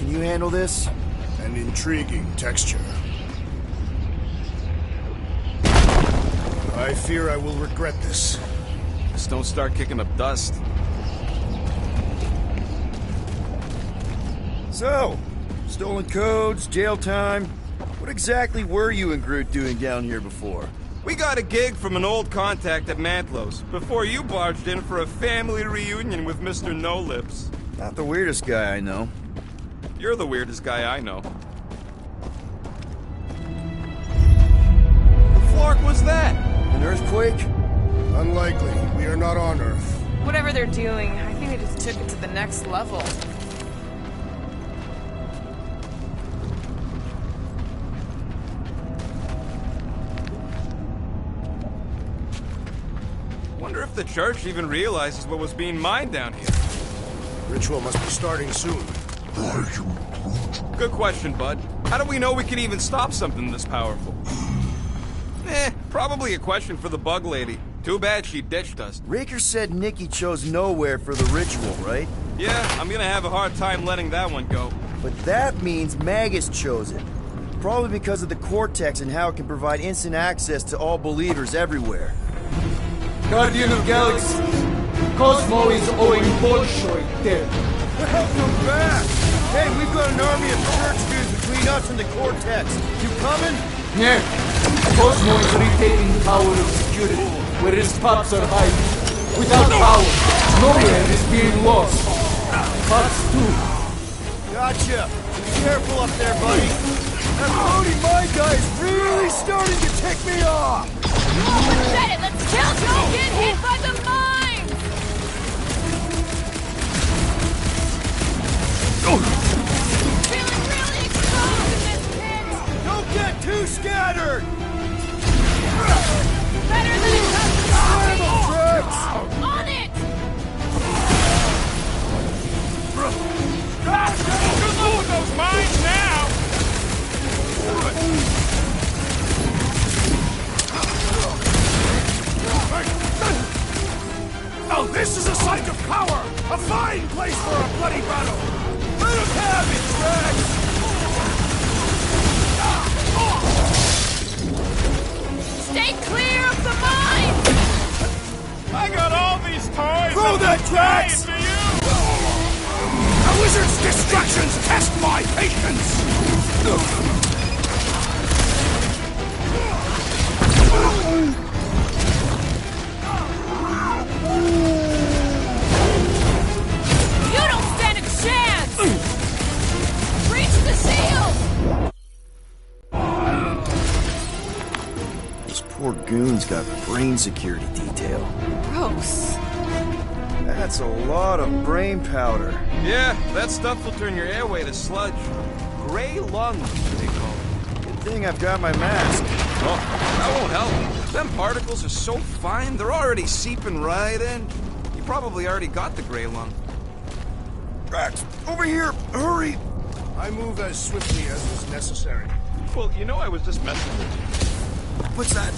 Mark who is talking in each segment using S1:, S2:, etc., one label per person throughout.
S1: can you handle this?
S2: An intriguing texture. I fear I will regret this.
S3: Just don't start kicking up dust.
S1: So, stolen codes, jail time. What exactly were you and Groot doing down here before?
S3: We got a gig from an old contact at Mantlo's before you barged in for a family reunion with Mr. No-Lips.
S1: Not the weirdest guy I know.
S3: You're the weirdest guy I know. The flark was that?
S1: An earthquake?
S2: Unlikely. We are not on Earth.
S4: Whatever they're doing, I think they just took it to the next level.
S3: Wonder if the church even realizes what was being mined down here.
S2: Ritual must be starting soon.
S3: Good question, bud. How do we know we can even stop something this powerful? Probably a question for the bug lady. Too bad she ditched us.
S1: Raker said Nikki chose nowhere for the ritual, right?
S3: Yeah, I'm gonna have a hard time letting that one go.
S1: But that means Magus chose it. Probably because of the Cortex and how it can provide instant access to all believers everywhere.
S5: Guardian of Galaxy, Cosmo is owing Bolshoi dead.
S1: Welcome back! Hey, we've got an army of church dudes between us and the Cortex. You coming?
S5: Yeah, Cosmo is retaking Tower of Security, where his pops are hiding. Without power, nowhere is being lost. Pops too.
S1: Gotcha! Be careful up there, buddy. That Brody my guy is really starting to tick me off!
S4: Forget it! Let's kill! Don't get hit by the mines! Feeling really exposed in this pit!
S1: Don't get too scattered!
S4: Better than a cup of
S1: Scramble
S4: coffee!
S1: tricks!
S4: On it!
S3: Good luck with those mines now!
S2: Now this is a site of power! A fine place for a bloody battle! Let him have it, Drax!
S4: Stay clear of the mines!
S3: I got all these toys!
S2: Throw that, Drax!
S3: To you!
S2: A wizard's distractions test my patience!
S4: You don't stand a chance! Reach the shield!
S1: This poor goon's got brain security detail.
S4: Gross.
S1: That's a lot of brain powder.
S3: Yeah, that stuff will turn your airway to sludge. Gray lungs, they call it.
S1: Good thing I've got my mask.
S3: Oh, that won't help. Them particles are so fine, they're already seeping right in. You probably already got the gray lung.
S1: Drax, over here! Hurry!
S2: I move as swiftly as is necessary.
S3: Well, you know I was just messing with you.
S1: What's that?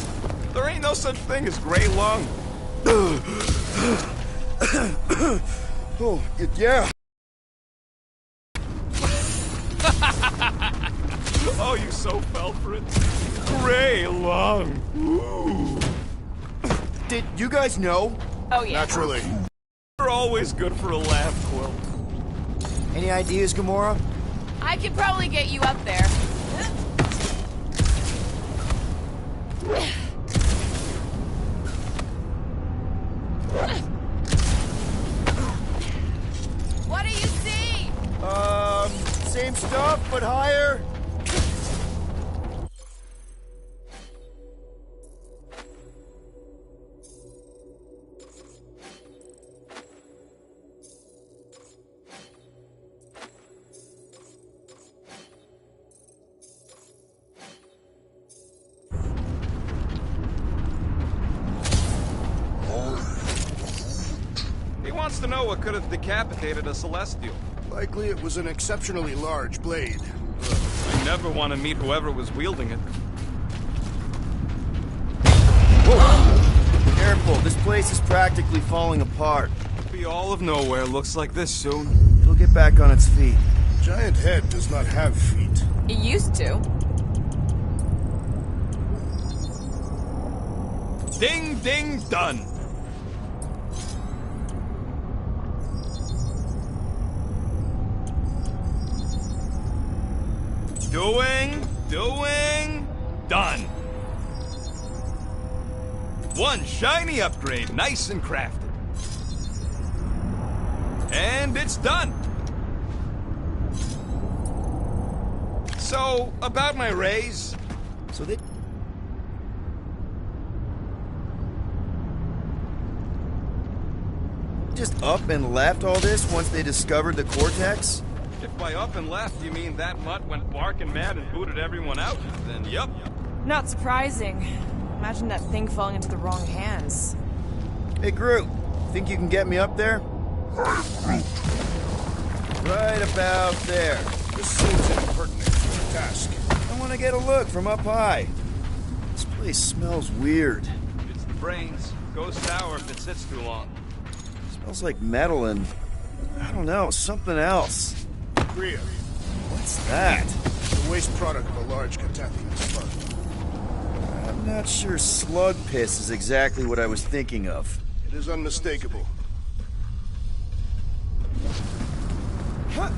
S3: There ain't no such thing as gray lung.
S1: Oh, yeah.
S3: Oh, you so fell for it. Gray lung. Ooh.
S1: Did you guys know?
S4: Oh, yeah.
S2: Naturally.
S3: You're always good for a laugh, Quill.
S1: Any ideas, Gamora?
S4: I could probably get you up there. What do you see?
S1: Same stuff, but higher.
S3: He wants to know what could have decapitated a Celestial.
S2: Likely it was an exceptionally large blade.
S3: I never want to meet whoever was wielding it.
S1: Whoa! Careful, this place is practically falling apart.
S3: Be all of nowhere looks like this soon.
S1: It'll get back on its feet.
S2: Giant head does not have feet.
S4: It used to.
S3: Ding, ding, done. Doing, done. One shiny upgrade, nice and crafted. And it's done. So, about my raise.
S1: So they... just up and left all this once they discovered the cortex?
S3: If by up and left you mean that mutt went barking mad and booted everyone out, then yup.
S4: Not surprising. Imagine that thing falling into the wrong hands.
S1: Hey, Groot, think you can get me up there? Right about there.
S2: This seems impertinent for a task.
S1: I want to get a look from up high. This place smells weird.
S3: It's the brains. Goes sour if it sits too long.
S1: Smells like metal and, I don't know, something else.
S2: Kriya,
S1: What's that?
S2: the waste product of a large Catathian slug.
S1: I'm not sure slug piss is exactly what I was thinking of.
S2: It is unmistakable. Whoa!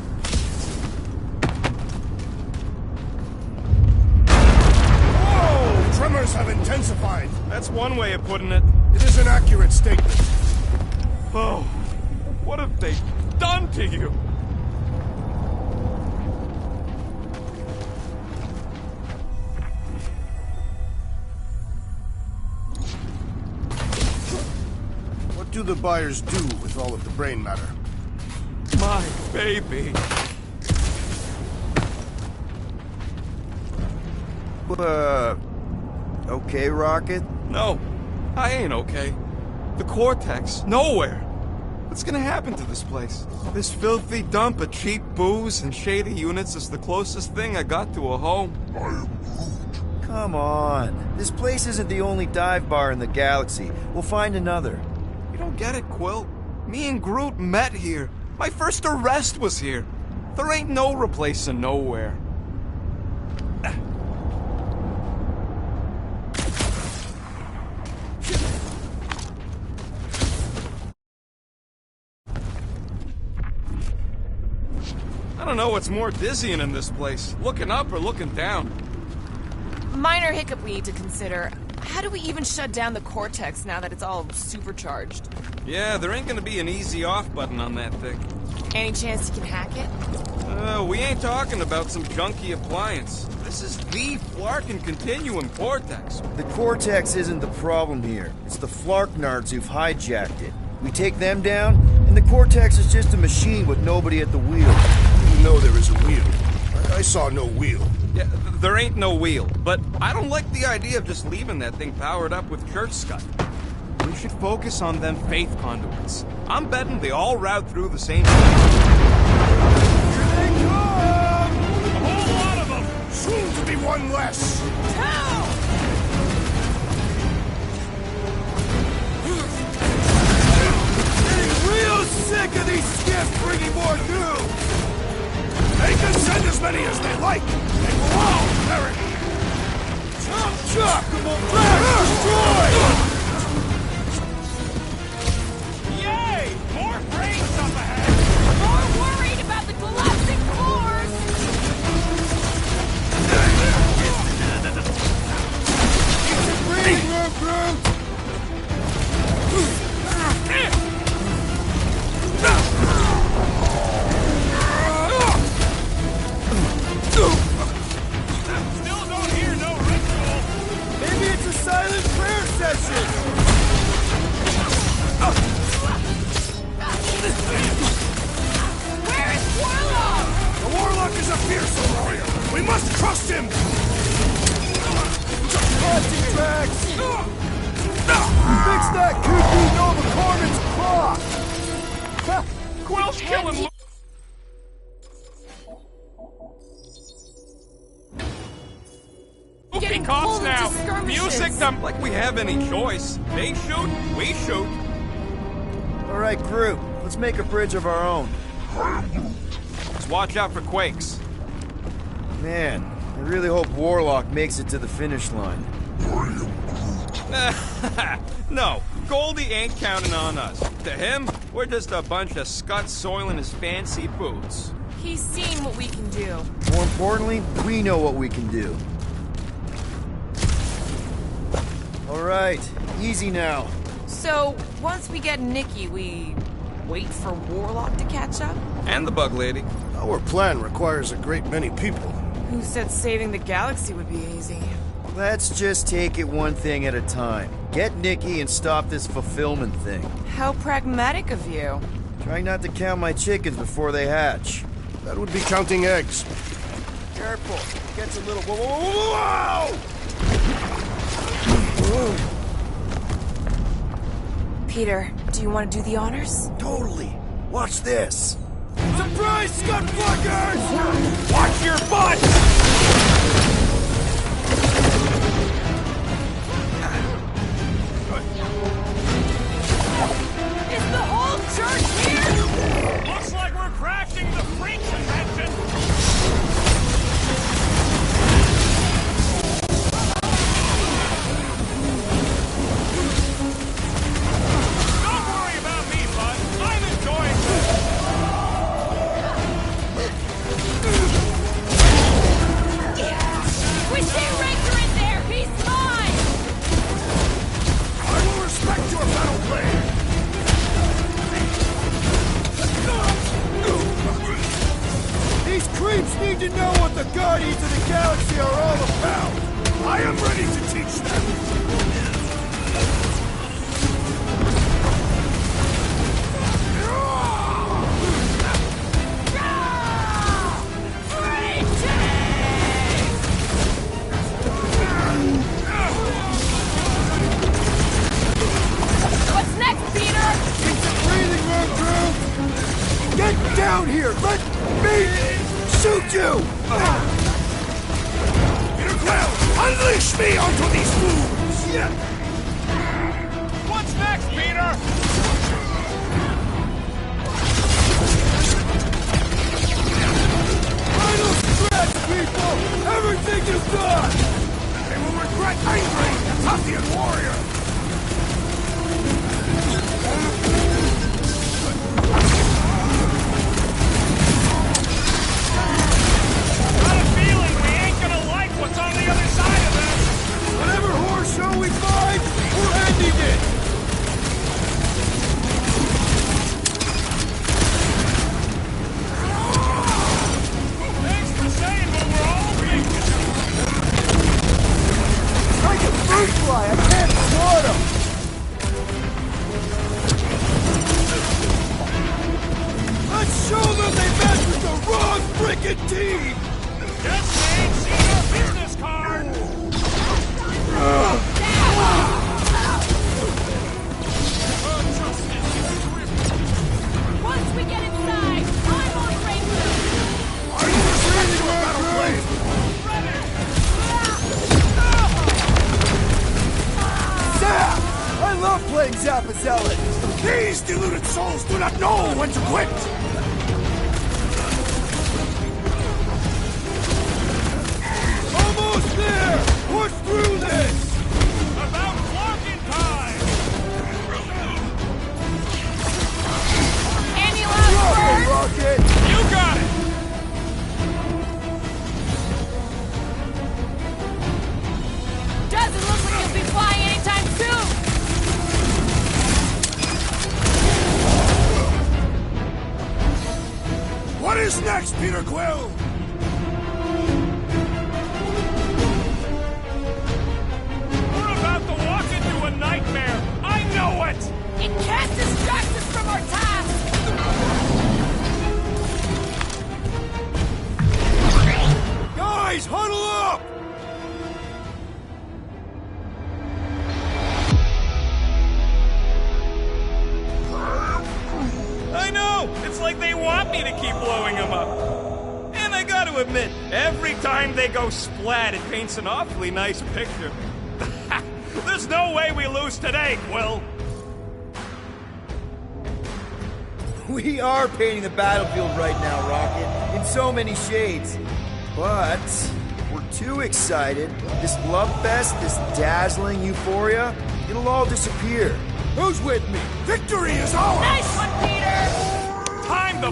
S2: Tremors have intensified.
S3: That's one way of putting it.
S2: It is an accurate statement.
S3: Oh, what have they done to you?
S2: What do the buyers do with all of the brain matter?
S3: My baby.
S1: Okay, Rocket?
S3: No, I ain't okay. The cortex, nowhere. What's gonna happen to this place? This filthy dump of cheap booze and shady units is the closest thing I got to a home.
S1: Come on. This place isn't the only dive bar in the galaxy. We'll find another.
S3: You don't get it, Quill. Me and Groot met here. My first arrest was here. There ain't no replacing nowhere. I don't know what's more dizzying in this place, looking up or looking down.
S4: Minor hiccup we need to consider. How do we even shut down the cortex now that it's all supercharged?
S3: Yeah, there ain't gonna be an easy off button on that thing.
S4: Any chance you can hack it?
S3: We ain't talking about some junky appliance. This is the Flarkin Continuum Cortex.
S1: The cortex isn't the problem here. It's the Flarknards who've hijacked it. We take them down, and the cortex is just a machine with nobody at the wheel.
S2: You know there is a wheel. I saw no wheel.
S3: Yeah, there ain't no wheel, but I don't like the idea of just leaving that thing powered up with church scud. We should focus on them faith conduits. I'm betting they all route through the same...
S2: Here they come! A whole lot of them! Soon to be one less! Getting real sick of these skiffs bringing more through! They can send as many as they like! They will all perish! Chop, chop! Destroy!
S3: Yay! More brains up ahead!
S4: More worried about the collapsing floors!
S2: Breathe, Groot!
S3: Still don't hear no ritual!
S1: Maybe it's a silent prayer session!
S4: Where is Warlock?
S2: The Warlock is a fearsome warrior! We must trust him!
S1: Plastic tracks! Fix that kooky Nova Corman's clock!
S3: Quill's killing Lu-
S4: Getting
S3: cops
S4: pulled into
S3: now!
S4: skirmishes.
S3: Music them like we have any choice. They shoot, we shoot.
S1: All right, Groot, let's make a bridge of our own.
S2: This
S3: Just watch out for quakes.
S1: Man, I really hope Warlock makes it to the finish line.
S3: No, Goldie ain't counting on us. To him, we're just a bunch of scuts soiling his fancy boots.
S4: He's seen what we can do.
S1: More importantly, we know what we can do. All right, easy now.
S4: So, once we get Nikki, we wait for Warlock to catch up?
S3: And the bug lady.
S2: Our plan requires a great many people.
S4: Who said saving the galaxy would be easy?
S1: Let's just take it one thing at a time. Get Nikki and stop this fulfillment thing.
S4: How pragmatic of you.
S1: Try not to count my chickens before they hatch.
S2: That would be counting eggs.
S1: Careful, it gets a little... Whoa, whoa, whoa, whoa!
S4: Peter, do you want to do the honors?
S1: Totally. Watch this.
S2: Surprise, scud fuckers! Watch your butt!
S4: Is the whole church here?
S6: Looks like we're crashing the freak convention. Don't worry about me, bud. I'm enjoying this.
S4: We see Ranger in there! He's mine!
S2: I will respect your battle plan!
S1: These creeps need to know what the Guardians of the Galaxy are all about!
S2: I am ready to teach them!
S4: What's next, Peter?
S1: Breathing room, crew! Get down here! Let me shoot you!
S2: Peter Quill, unleash me onto these fools! Yeah.
S6: What's next, Peter?
S1: Final stretch, people! Everything is done!
S2: They will regret angry, Tathian warrior!
S6: Got a feeling we ain't gonna like what's on the other side of this.
S1: Whatever horse show we find, we're ending it!
S6: Thanks for saying what we're all thinking.
S1: Like a fruit fly, I can't swat him! Let's show them they messed with the wrong frickin' team!
S6: Guess they ain't seen our business card.
S4: Once we get inside, I'm on Ranger!
S2: Are you ready for a battle plan?
S1: Zap! I love playing Zappazelli!
S2: These deluded souls do not know when to quit!
S1: Almost there! Push through this!
S6: About clocking time.
S4: Any last words?
S1: Rocket!
S6: You got it.
S4: Doesn't look like you'll be flying anytime soon!
S2: What is next, Peter Quill?
S6: We're about to walk into a nightmare. I know it.
S4: It can't distract us from our task!
S1: Guys, huddle up!
S6: I know. It's like they want me to keep blowing them up. And I got to admit, every time they go splat, it paints an awfully nice picture. There's no way we lose today, Quill.
S1: We are painting the battlefield right now, Rocket, in so many shades. But we're too excited. This love fest, this dazzling euphoria, it'll all disappear.
S2: Who's with me? Victory is ours!
S4: Nice one, Peter!
S6: Time to...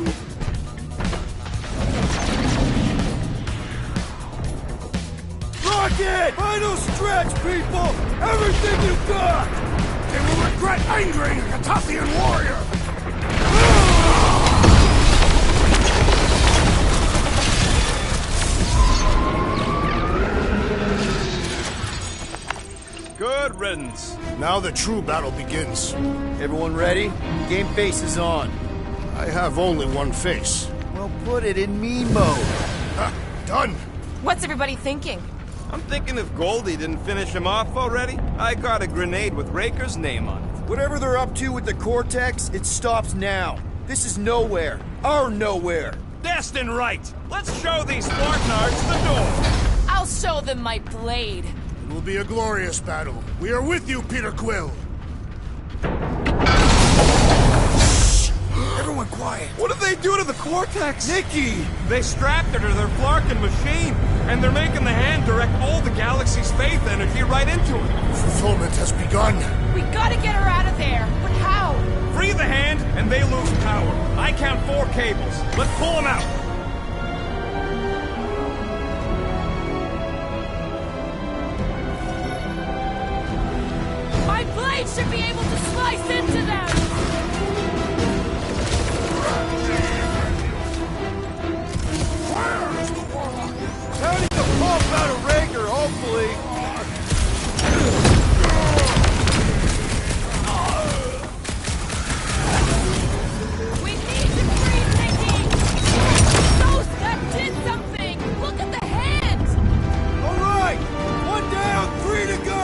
S2: Rocket! Final stretch, people! Everything you got! They will regret angering a Katafian warrior!
S6: Good riddance.
S2: Now the true battle begins.
S1: Everyone ready? Game face is on.
S2: I have only one face.
S1: Well, put it in me mode.
S2: Done!
S4: What's everybody thinking?
S6: I'm thinking if Goldie didn't finish him off already, I got a grenade with Raker's name on it.
S1: Whatever they're up to with the Cortex, it stops now. This is nowhere. Our nowhere.
S6: Destined right. Let's show these Spartanards the door.
S4: I'll show them my blade.
S2: It will be a glorious battle. We are with you, Peter Quill! Everyone quiet!
S3: What did they do to the Cortex?
S1: Nikki!
S3: They strapped her to their Flarkin machine, and they're making the hand direct all the galaxy's faith energy right into it.
S2: Fulfillment has begun.
S4: We gotta get her out of there. But how?
S6: Free the hand, and they lose power. I count 4 cables. Let's pull them out.
S4: My blade should be able to slice into them!
S2: Where is the warlock?
S1: Counting the pump out of Raker, hopefully.
S4: We need to free Nikki! Those that did something! Look at the hand!
S1: All right, 1 down, 3 to go.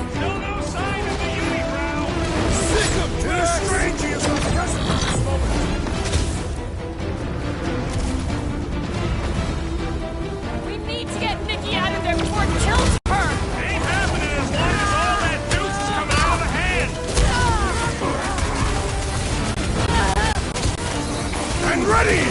S6: Still no sign of the unibrow.
S1: Sick of
S2: It is strange he is not present at this moment.
S4: We need to get Nikki out of there before it kills her!
S6: Ain't happening as long as all that juice is coming out of the hand.
S2: And ready!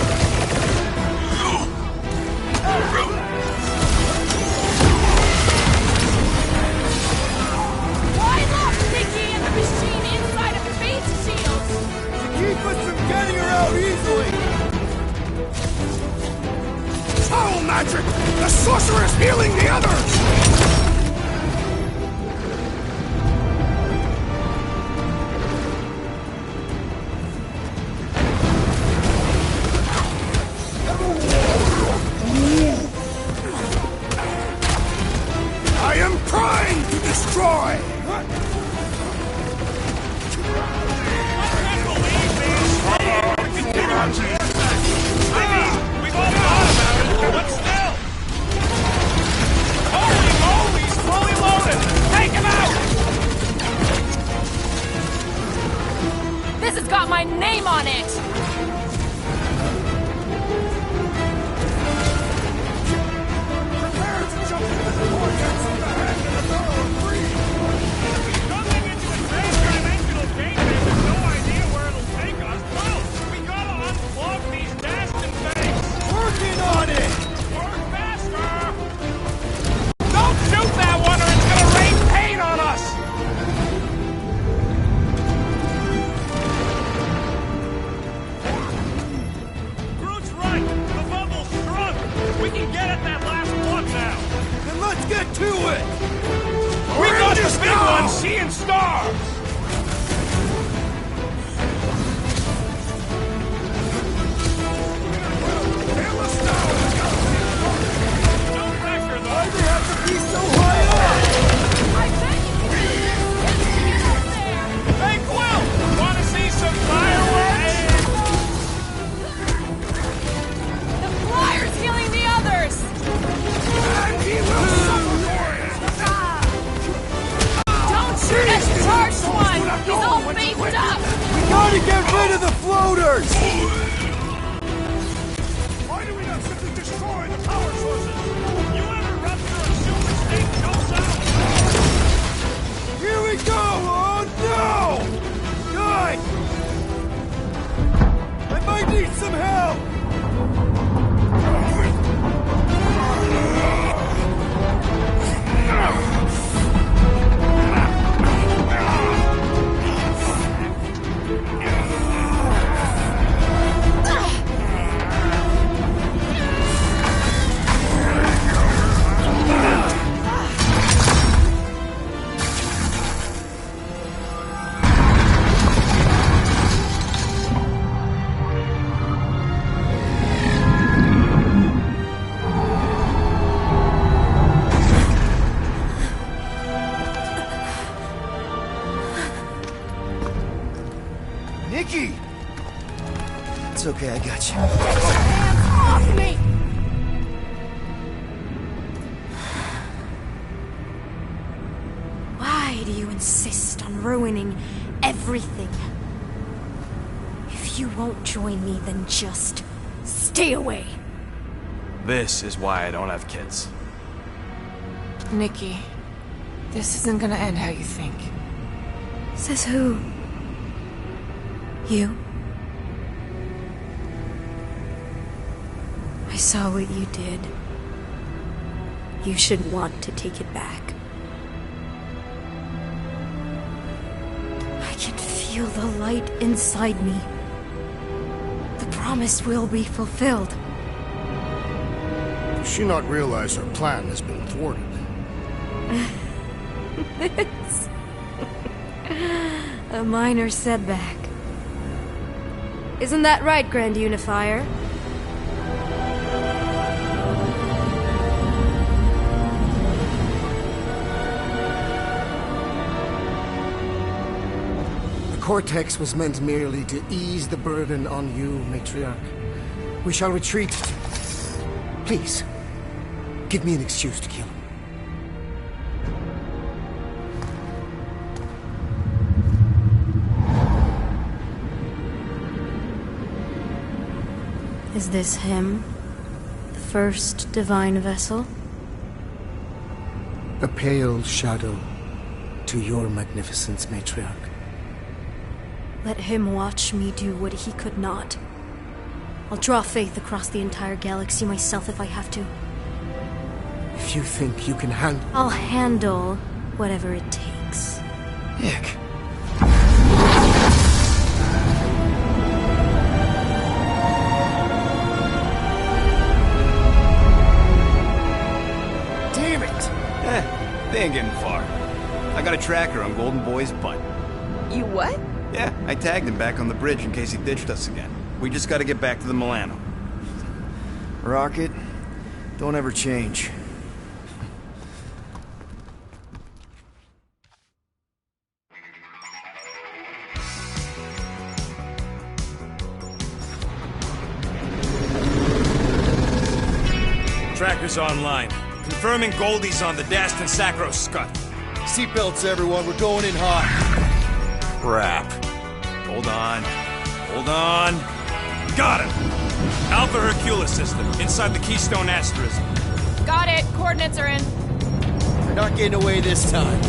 S4: Why lock Nikki and the machine inside of face shields?
S1: To keep us from getting her out easily.
S2: Foul magic! The sorcerer is healing the others! I am trying to destroy!
S6: I can't believe these continuances. I mean, we've all thought about it, but still. Holy moly, he's fully loaded. Take him out.
S4: This has got my name on it!
S2: Prepare to jump into the vortex of the hand and the barrel of greed!
S6: Jumping into a transdimensional gateway with no idea where it'll take us. Well, we gotta unplug these Daston things.
S1: Working on it.
S6: Work faster. Don't shoot that one or it's gonna rain paint on us. Groot's right. The bubble's shrunk. We can get at that last plug now.
S1: Then let's get to it.
S6: We got
S2: Rangers
S6: the big
S2: now!
S6: one, seeing stars.
S2: Hail us down!
S6: No pressure, though.
S1: They have to be so high up.
S4: I bet you can do this! Get up there!
S6: Hey, Quill! Wanna see some fireworks?
S4: The flyer's healing the others!
S2: And he will suffer for it!
S4: Don't shoot at the charged one! He's all baked up!
S1: We gotta get rid of the floaters.
S2: Why do we not simply destroy the power sources?
S6: You ever rupture a super snake no sound?
S2: Here we go! Oh no! Guys! I might need some help!
S1: Nikki! It's okay, I got you.
S4: Hands off me!
S7: Why do you insist on ruining everything? If you won't join me, then just stay away.
S6: This is why I don't have kids.
S4: Nikki, this isn't gonna end how you think.
S7: Says who? You? I saw what you did. You should want to take it back. I can feel the light inside me. The promise will be fulfilled.
S2: Does she not realize her plan has been thwarted?
S7: It's a minor setback. Isn't that right, Grand Unifier?
S8: The Cortex was meant merely to ease the burden on you, Matriarch. We shall retreat. Please, give me an excuse to kill him.
S7: Is this him? The first divine vessel?
S8: A pale shadow to your magnificence, Matriarch.
S7: Let him watch me do what he could not. I'll draw faith across the entire galaxy myself if I have to.
S8: If you think you can handle...
S7: I'll handle whatever it takes.
S1: Nick. Damn it!
S6: They ain't getting far. I got a tracker on Golden Boy's butt.
S4: You what?
S6: Yeah, I tagged him back on the bridge in case he ditched us again. We just gotta get back to the Milano.
S1: Rocket, don't ever change.
S6: Tracker's online. Confirming Goldie's on the Dast and Sacro Scut.
S1: Seatbelts, everyone, we're going in hot.
S6: Crap. Hold on. Hold on. Got him! Alpha Hercules system, inside the Keystone Asterism.
S4: Got it. Coordinates are in.
S1: We're not getting away this time.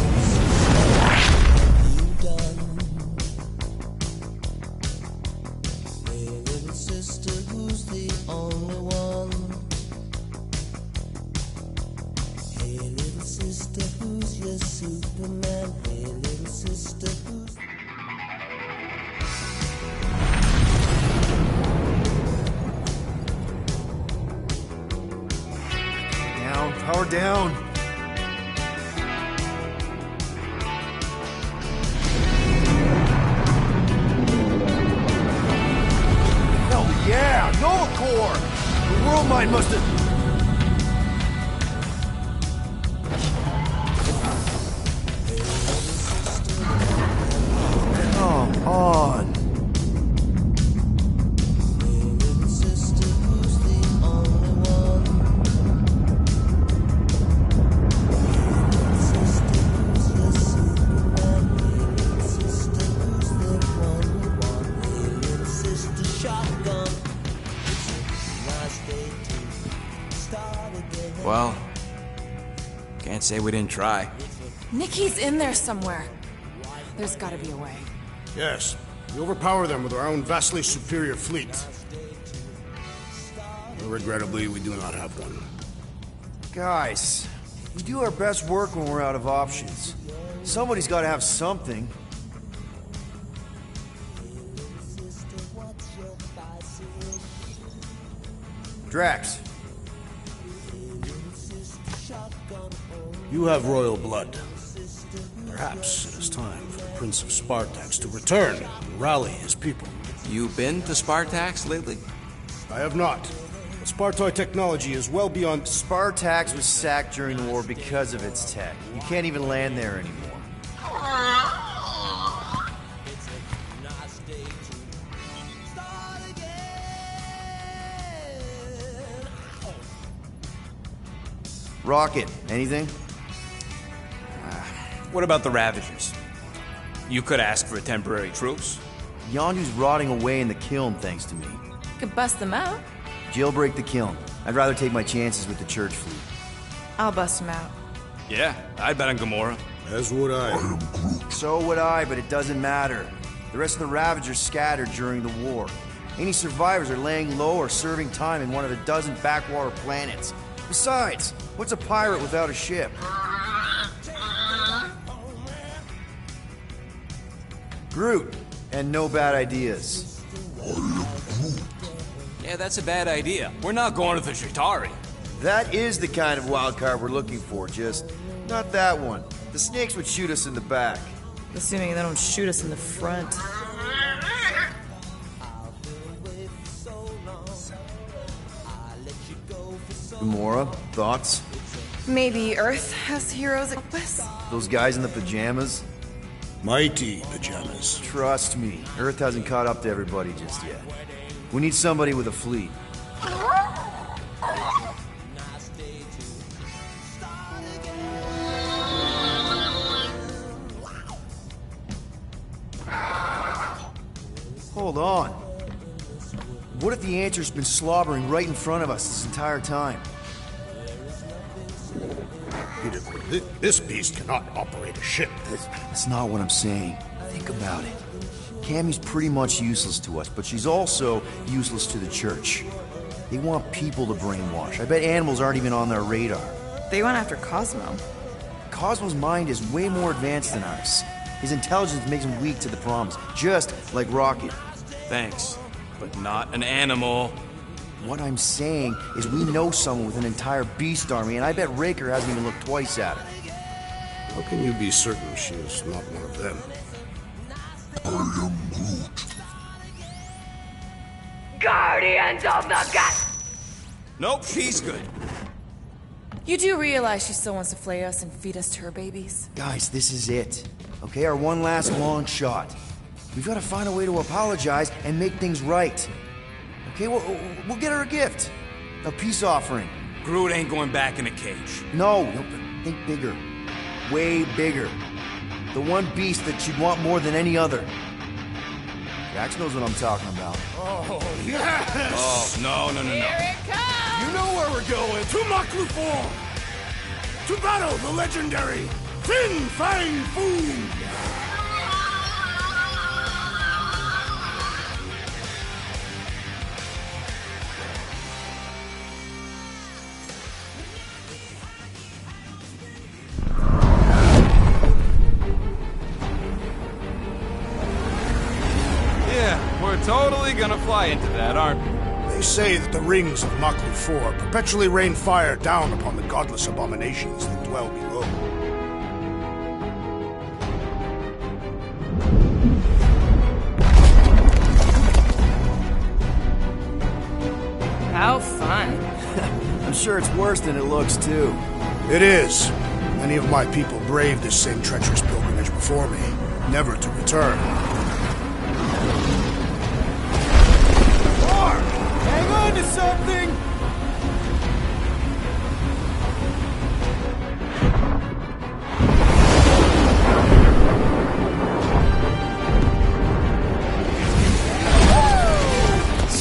S1: Down, power down. Hell yeah, Nova Core! The world mind must have... Come on.
S6: Well, can't say we didn't try.
S4: Nikki's in there somewhere. There's gotta be a way.
S2: Yes, we overpower them with our own vastly superior fleet. Regrettably, we do not have one.
S1: Guys, we do our best work when we're out of options. Somebody's gotta have something. Drax.
S2: You have royal blood. Perhaps it is time for the Prince of Spartax to return and rally his people.
S3: You been to Spartax lately?
S2: I have not. But Spartoid technology is well beyond...
S1: Spartax was sacked during the war because of its tech. You can't even land there anymore. Rocket, anything?
S6: What about the Ravagers? You could ask for a temporary truce.
S1: Yondu's rotting away in the kiln thanks to me.
S4: Could bust them out.
S1: Jailbreak the kiln. I'd rather take my chances with the church fleet.
S4: I'll bust them out.
S6: Yeah, I'd bet on Gamora.
S2: As would I.
S1: So would I, but it doesn't matter. The rest of the Ravagers scattered during the war. Any survivors are laying low or serving time in one of a dozen backwater planets. Besides, what's a pirate without a ship? Groot, and no bad ideas.
S6: Yeah, that's a bad idea. We're not going to the Chitauri.
S1: That is the kind of wild card we're looking for, just not that one. The snakes would shoot us in the back.
S4: Assuming they don't shoot us in the front.
S1: Gamora, thoughts?
S4: Maybe Earth has heroes at us?
S1: Those guys in the pajamas?
S2: Mighty pajamas.
S1: Trust me, Earth hasn't caught up to everybody just yet. We need somebody with a fleet. Hold on. What if the answer's been slobbering right in front of us this entire time?
S2: This beast cannot operate a ship.
S1: That's not what I'm saying. Think about it. Cammy's pretty much useless to us, but she's also useless to the church. They want people to brainwash. I bet animals aren't even on their radar.
S4: They went after Cosmo.
S1: Cosmo's mind is way more advanced than ours. His intelligence makes him weak to the promise, just like Rocket.
S6: Thanks, but not an animal.
S1: What I'm saying is we know someone with an entire beast army, and I bet Raker hasn't even looked twice at her.
S2: How can you be certain she is not one of them?
S9: I am Groot.
S10: Guardians of the Gut!
S6: Nope, she's good.
S4: You do realize she still wants to flay us and feed us to her babies?
S1: Guys, this is it. Okay, our one last long shot. We've got to find a way to apologize and make things right. Okay, we'll get her a gift. A peace offering.
S6: Groot ain't going back in a cage.
S1: No, think bigger. Way bigger. The one beast that she'd want more than any other. Jax knows what I'm talking about.
S2: Oh, yes!
S6: Oh, no.
S4: Here it comes!
S2: You know where we're going. To Maklu 4! To battle the legendary Fin Fang Foom!
S3: We're totally gonna fly into that, aren't we?
S2: They say that the rings of Maklu 4 perpetually rain fire down upon the godless abominations that dwell below.
S4: How fun.
S1: I'm sure it's worse than it looks, too.
S2: It is. Many of my people braved this same treacherous pilgrimage before me, never to return.
S1: Hang on to something!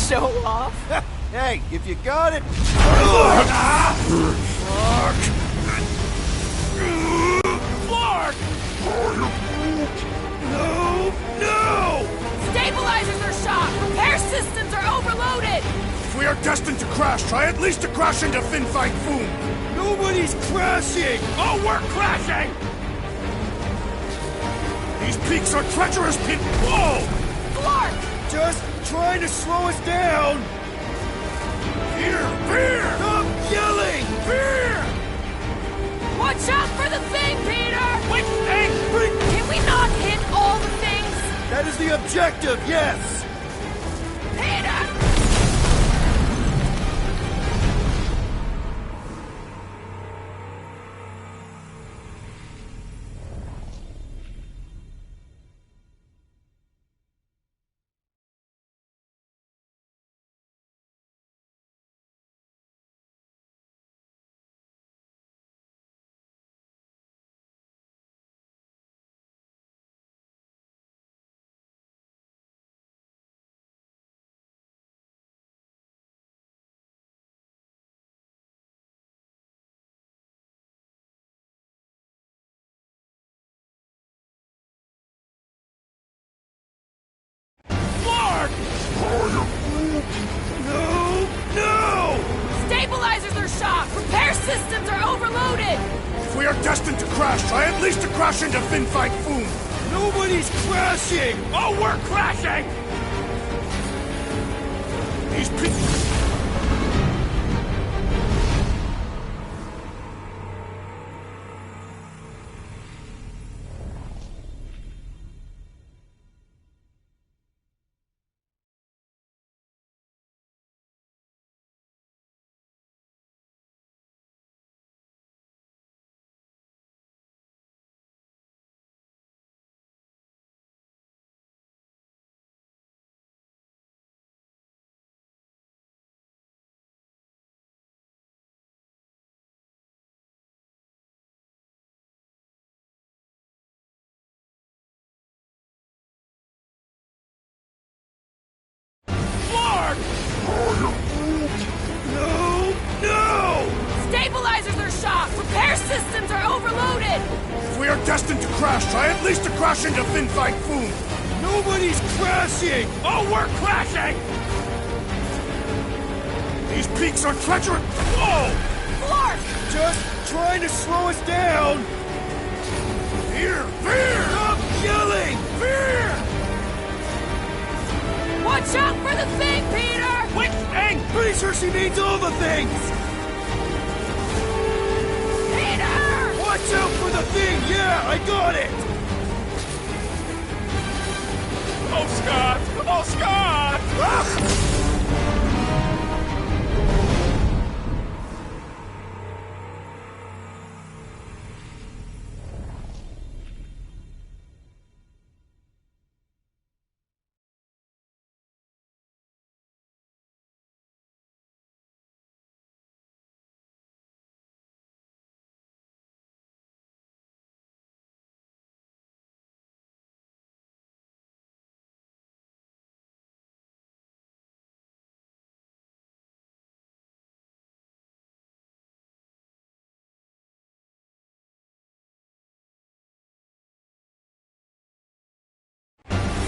S4: Show off?
S1: Hey, if you got it...
S2: Floor! Clark! No! No!
S4: Stabilizers are shot! Repair systems are overloaded!
S2: If we are destined to crash, try at least to crash into Fin Fight Foom!
S1: Nobody's crashing!
S2: Oh, we're crashing! These peaks are treacherous, Pete! Whoa!
S4: Clark!
S1: Just trying to slow us down!
S2: Fear!
S1: Stop yelling!
S2: Fear!
S4: Watch out for the thing, Peter!
S2: Which thing?
S4: Can we not hit all the things?
S1: That is the objective, yes!
S4: Peter!
S2: Clark! No! No!
S4: Stabilizers are shot! Repair systems are overloaded!
S2: If we are destined to crash, try at least to crash into Fin Fight Foom!
S1: Nobody's crashing!
S2: Oh, we're crashing! These peaks... Clark! No! No!
S4: Stabilizers are shot! Repair systems are overloaded!
S2: If we are destined to crash, try at least to crash into Fin Fight Foom!
S1: Nobody's crashing!
S2: Oh, we're crashing! These peaks are treacherous... Whoa!
S4: Clark!
S1: Just trying to slow us down!
S2: Fear! Fear!
S1: Stop yelling!
S2: Fear!
S4: Watch out for the thing, Peter!
S2: Which thing?
S1: Pretty sure she means all the things!
S4: Peter!
S1: Watch out for the thing! Yeah, I got it!
S6: Oh, Scott! Oh, Scott!
S1: Ah!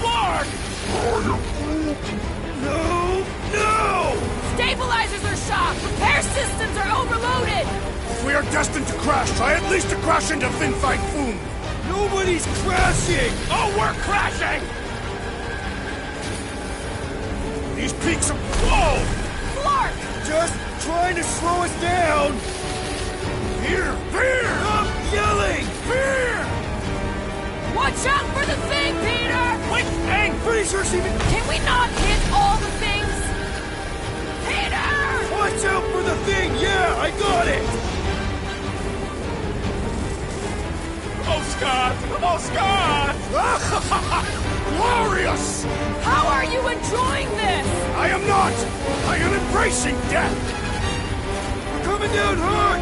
S2: Clark! No! No!
S4: Stabilizers are shot! Repair systems are overloaded!
S2: If we are destined to crash, try at least to crash into Fin Fight Foom!
S1: Nobody's crashing!
S2: Oh, we're crashing! These peaks are... Whoa!
S4: Clark!
S1: Just trying to slow us down!
S2: Fear! Fear!
S1: Stop yelling!
S2: Fear!
S4: Watch out for the thing, Peter!
S2: Which thing?
S1: Pretty sure she means...
S4: Can we not hit all the things? Peter!
S1: Watch out for the thing! Yeah, I got it!
S6: Oh, Scott! Oh, Scott!
S2: Glorious!
S4: How are you enjoying this?
S2: I am not! I am embracing death!
S1: We're coming down hard!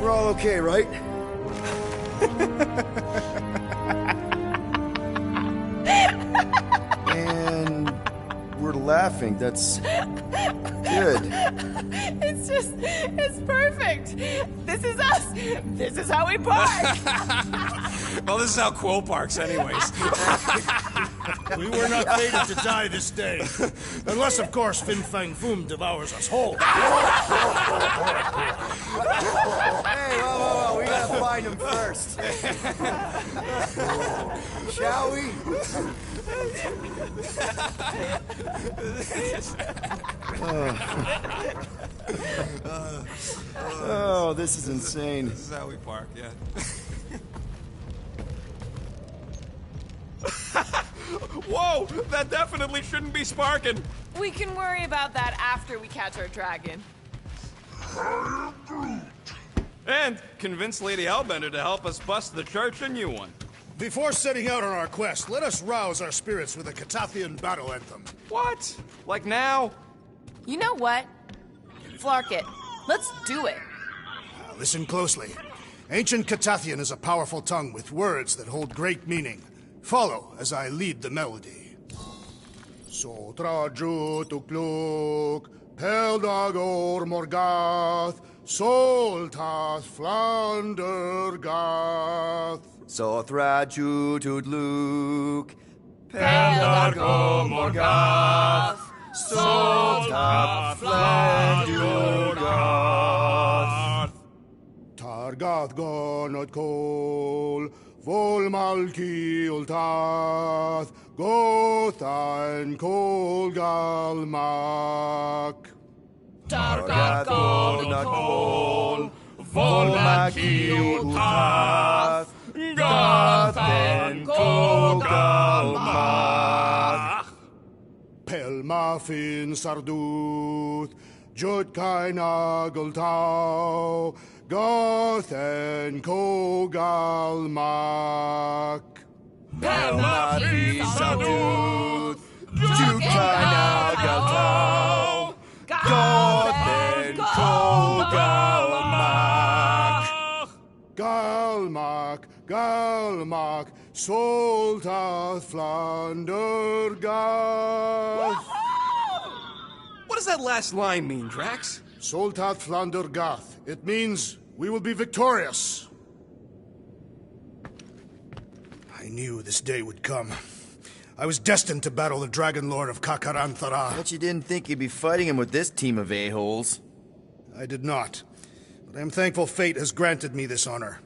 S1: we're all okay, right? And we're laughing. That's good.
S4: It's perfect. This is us. This is how we park.
S6: Well, this is how Quill parks anyways.
S2: We were not fated to die this day. Unless, of course, Fin Fang Foom devours us whole.
S1: Hey, whoa, we gotta find him first. Shall we? Oh, this is insane.
S3: This is how we park, yeah. Whoa! That definitely shouldn't be sparking!
S4: We can worry about that after we catch our dragon.
S3: And convince Lady Hellbender to help us bust the church a new one.
S2: Before setting out on our quest, let us rouse our spirits with a Catathian battle anthem.
S3: What? Like now?
S4: You know what? Flark it. Let's do it.
S2: Listen closely. Ancient Catathian is a powerful tongue with words that hold great meaning. Follow as I lead the melody. Sotra jutukluk, peldagor morgath, soltas flandergath.
S1: Sothra jutudluk,
S4: Pelargo
S1: morgath, Soltat flandurgath.
S2: Targath gonot kol, Volmalki ultath, Gothan kolgalmak.
S4: Targath
S1: Gonakol, Volmalki ultath, Gothan kolgalmak.
S2: Pelmafin sarduth, Jutkain agultau, Gothen kogalmak.
S1: Pelmafi saduth, Jukana galtau, Gothen kogalmak.
S2: Galmak, Galmak, Soltath Flandergath.
S3: What does that last line mean, Drax?
S2: Soltath Flandergath. It means we will be victorious. I knew this day would come. I was destined to battle the Dragon Lord of Kakaranthara.
S1: Bet you didn't think you'd be fighting him with this team of a-holes.
S2: I did not. But I am thankful fate has granted me this honor.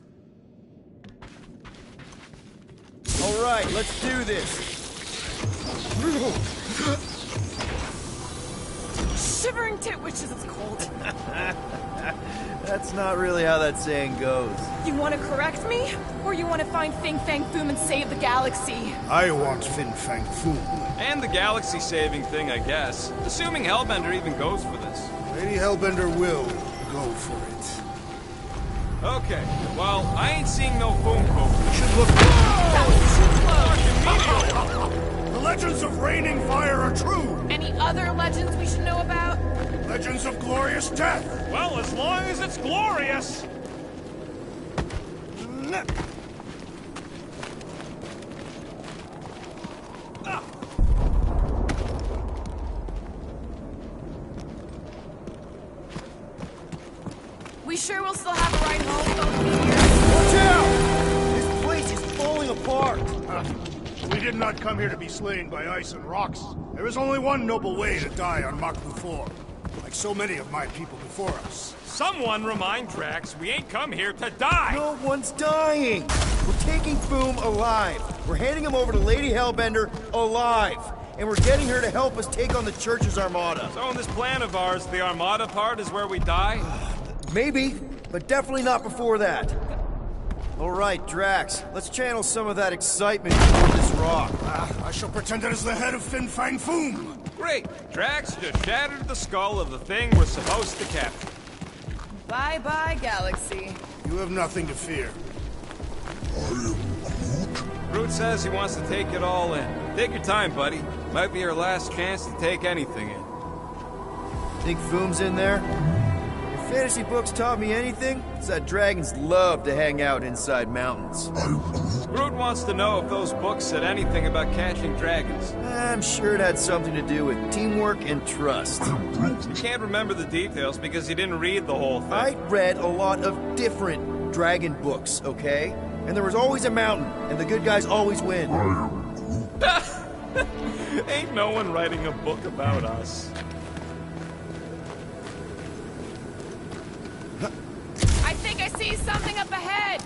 S1: All right, let's do this.
S4: Shivering titwitches, it's cold.
S1: That's not really how that saying goes.
S4: You want to correct me? Or you want to find Fin Fang Foom and save the galaxy?
S2: I want Fin Fang Foom.
S3: And the galaxy-saving thing, I guess. Assuming Hellbender even goes for this.
S2: Lady Hellbender will go for it.
S3: Okay, well, I ain't seeing no foam poke.
S2: We should look.
S4: That was too close.
S2: The legends of raining fire are true.
S4: Any other legends we should know about?
S2: Legends of glorious death.
S6: Well, as long as it's glorious.
S4: We sure will still have a ride home, don't we?
S1: Watch out! This place is falling apart.
S2: We did not come here to be slain by ice and rocks. There is only one noble way to die on Mach 4, like so many of my people before us.
S6: Someone remind Drax we ain't come here to die.
S1: No one's dying. We're taking Boom alive. We're handing him over to Lady Hellbender alive. And we're getting her to help us take on the Church's armada.
S3: So in this plan of ours, the armada part is where we die?
S1: Maybe, but definitely not before that. All right, Drax, let's channel some of that excitement toward this rock.
S2: I shall pretend it is the head of Fin Fang Foom.
S3: Great. Drax just shattered the skull of the thing we're supposed to capture.
S4: Bye-bye, galaxy.
S2: You have nothing to fear.
S3: Groot says he wants to take it all in. Take your time, buddy. Might be your last chance to take anything in.
S1: Think Foom's in there? If Fantasy books taught me anything, it's that dragons love to hang out inside mountains.
S3: Groot wants to know if those books said anything about catching dragons.
S1: I'm sure it had something to do with teamwork and trust.
S3: You can't remember the details because you didn't read the whole thing.
S1: I read a lot of different dragon books, okay? And there was always a mountain, and the good guys always win.
S6: Ain't no one writing a book about us.
S4: I think I see something up ahead!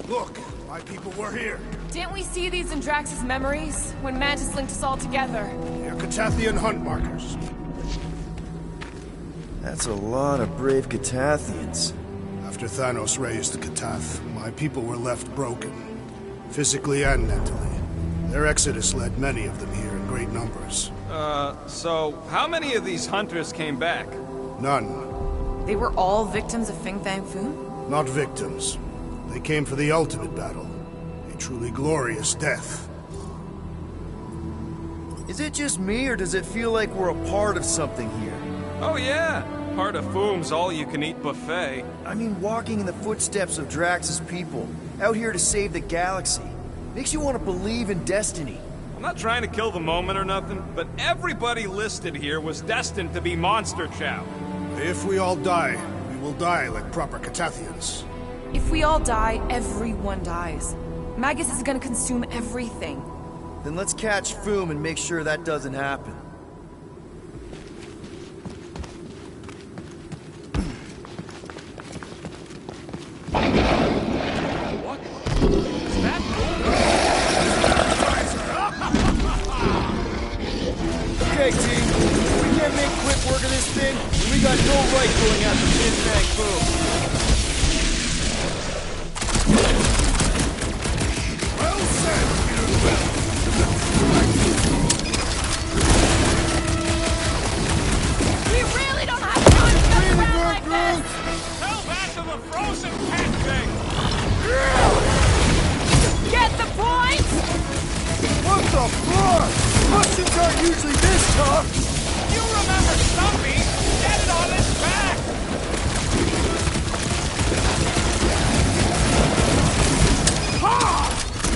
S2: Look, my people were here.
S4: Didn't we see these in Drax's memories, when Mantis linked us all together?
S2: They're Catathian hunt markers.
S1: That's a lot of brave Catathians.
S2: After Thanos raised Catath, my people were left broken, physically and mentally. Their exodus led many of them here in great numbers.
S3: So how many of these hunters came back?
S2: None.
S4: They were all victims of Fing Fang Foom?
S2: Not victims. They came for the ultimate battle. A truly glorious death.
S1: Is it just me, or does it feel like we're a part of something here?
S3: Oh yeah, part of Foom's all-you-can-eat buffet.
S1: I mean, walking in the footsteps of Drax's people, out here to save the galaxy. Makes you want to believe in destiny.
S3: I'm not trying to kill the moment or nothing, but everybody listed here was destined to be monster chow.
S2: If we all die, we will die like proper Catathians.
S4: If we all die, everyone dies. Magus is gonna consume everything.
S1: Then let's catch Foom and make sure that doesn't happen. Okay, team. If we can't make quick work of this thing, then we got no right going after Fing Fang Foom.
S2: Well said,
S4: We really don't have time to go around like this!
S6: Tell that to the frozen cat thing!
S4: Get the point?
S1: What the fuck? Russians aren't usually this tough!
S6: You remember Stumpy? Get it on his back!
S2: Ha!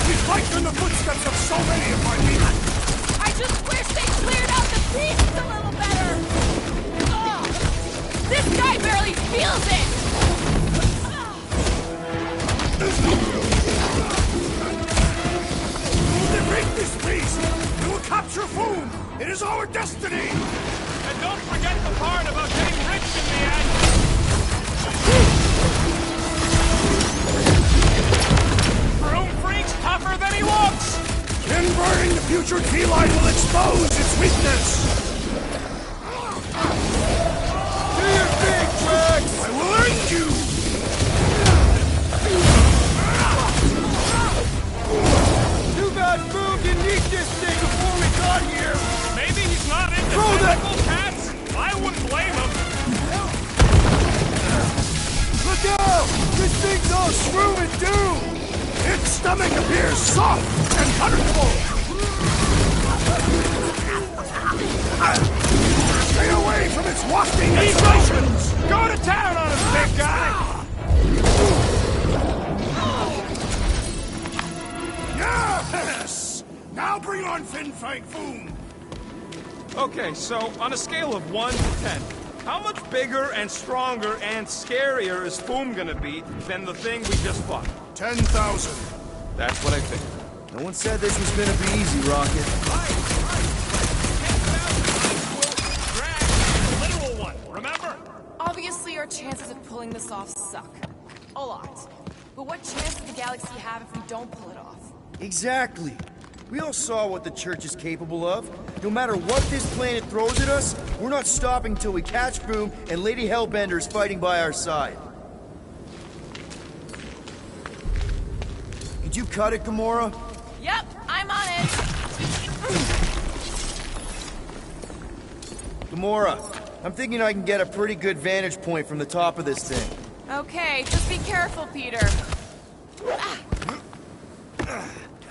S2: He's right in the footsteps of so many of my people.
S4: I just wish they cleared out the beasts a little better! Ugh. This guy barely feels it!
S2: Defeat this beast! We will capture Foom! It is our destiny!
S6: And don't forget the part about getting rich in the end! Broom Freak's tougher than he looks!
S2: Converting the future T-Line will expose its weakness!
S1: Do your thing, Drax!
S2: I will end you!
S1: Too bad Foom didn't eat this thing before we got here!
S6: Maybe he's not into
S1: Throw that-
S6: tentacle cats? I wouldn't blame him.
S1: Look out! This thing's all shroom and doom!
S2: Its stomach appears soft and comfortable! Stay away from its wafting expressions!
S6: Go to town on him, big guy!
S2: Yes! Now bring on Fing Fang Foom!
S3: Okay, so on a scale of 1 to 10, how much bigger and stronger and scarier is Foom gonna be than the thing we just fought?
S2: 10,000.
S3: That's what I think.
S1: No one said this was gonna be easy, Rocket.
S6: Drag the literal one, remember?
S4: Obviously, our chances of pulling this off suck. A lot. But what chance does the galaxy have if we don't pull it off?
S1: Exactly. We all saw what the Church is capable of. No matter what this planet throws at us, we're not stopping until we catch Foom and Lady Hellbender's fighting by our side. Could you cut it, Gamora?
S4: Yep, I'm on it.
S1: Gamora, I'm thinking I can get a pretty good vantage point from the top of this thing.
S4: Okay, just be careful, Peter.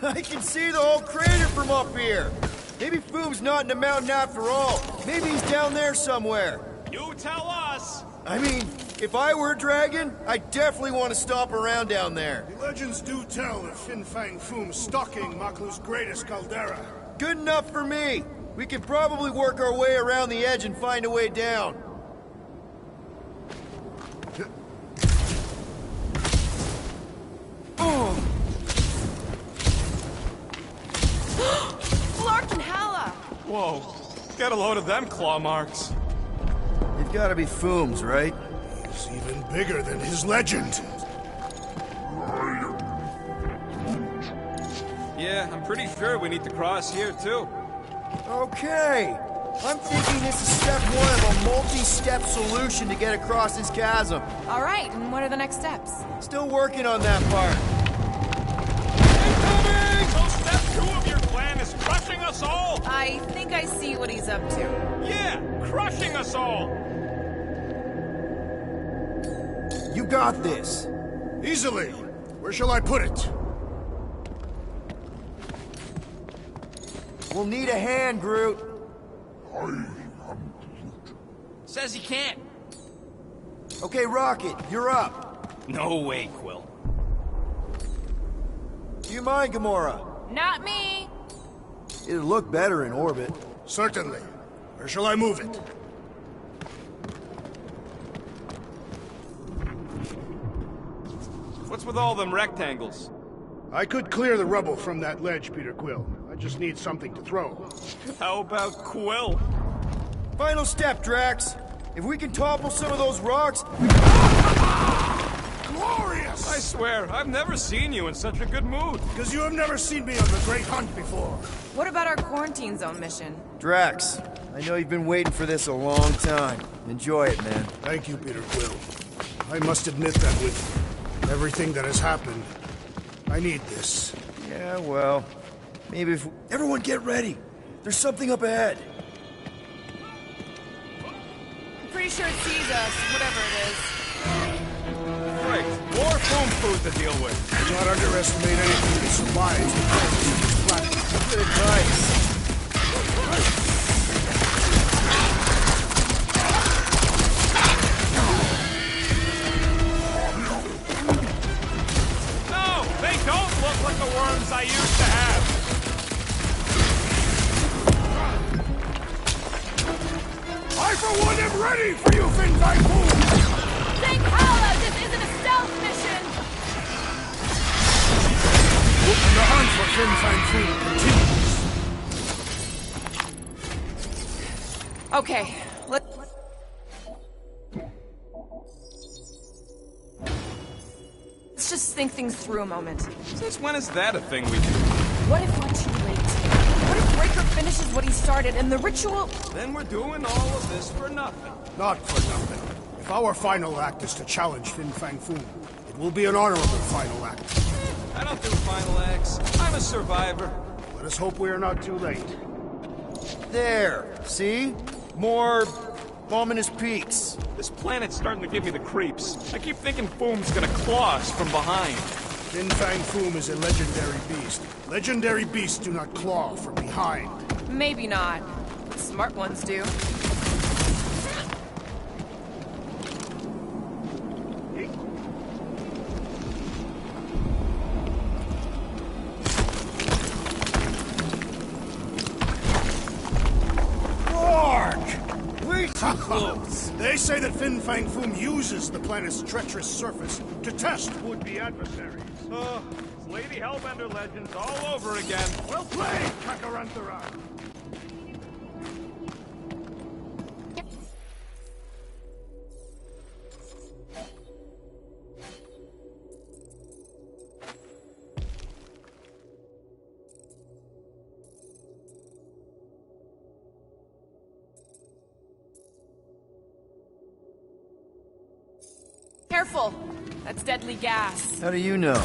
S1: I can see the whole crater from up here. Maybe Foom's not in the mountain after all. Maybe he's down there somewhere.
S6: You tell us!
S1: I mean, if I were a dragon, I'd definitely want to stomp around down there.
S2: The legends do tell of Fin Fang Foom stalking Maklu's greatest caldera.
S1: Good enough for me. We could probably work our way around the edge and find a way down. Oh!
S4: Flark and Hala!
S3: Whoa, get a load of them claw marks.
S1: They've got to be Fooms, right?
S2: He's even bigger than his legend.
S3: Yeah, I'm pretty sure we need to cross here, too.
S1: Okay. I'm thinking this is step one of a multi-step solution to get across this chasm.
S4: All right, and what are the next steps?
S1: Still working on that part.
S6: Incoming! So step 2 of your plan is crushing us all!
S4: I think I see what he's up to.
S6: Yeah, crushing us all!
S1: You got this.
S2: Easily. Where shall I put it?
S1: We'll need a hand, Groot.
S6: Says he can't.
S1: Okay, Rocket, you're up.
S6: No way, Quill.
S1: Do you mind, Gamora?
S4: Not me!
S1: It'll look better in orbit.
S2: Certainly. Where shall I move it?
S3: What's with all them rectangles?
S2: I could clear the rubble from that ledge, Peter Quill. I just need something to throw.
S3: How about Quill?
S1: Final step, Drax. If we can topple some of those rocks...
S2: Glorious!
S3: I swear, I've never seen you in such a good mood.
S2: Because you have never seen me on the Great Hunt before.
S4: What about our quarantine zone mission?
S1: Drax, I know you've been waiting for this a long time. Enjoy it, man.
S2: Thank you, Peter Quill. I must admit that with everything that has happened, I need this.
S1: Yeah, well, maybe if... Everyone get ready. There's something up ahead.
S4: I'm pretty sure it sees us, whatever it is.
S3: Great, more foam food to deal with.
S2: Do not underestimate anything that survives the presence of this planet.
S1: Good advice.
S6: No, they don't look like the worms I used to have.
S2: I, for one, am ready for you, Fin Fang Foom!
S4: Think Hala, this isn't a stealth mission!
S2: And the hunt for Fin Fang Foom continues.
S4: Okay, let's just think things through a moment.
S3: Since when is that a thing we do?
S4: What if we're too late? What if Breaker finishes what he started and the ritual...
S3: Then we're doing all of this for nothing.
S2: Not for nothing. If our final act is to challenge Fin Fang Foom, it will be an honorable final act.
S3: I don't do final acts. I'm a survivor.
S2: Let us hope we are not too late.
S1: There. See? More ominous peaks.
S3: This planet's starting to give me the creeps. I keep thinking Foom's gonna claw us from behind.
S2: Fin Fang Foom is a legendary beast. Legendary beasts do not claw from behind.
S4: Maybe not. Smart ones do.
S2: Close. They say that Fin Fang Foom uses the planet's treacherous surface to test would-be adversaries.
S6: Oh, it's Lady Hellbender legends all over again.
S2: Well played, Kakarantara!
S4: Careful! That's deadly gas.
S1: How do you know?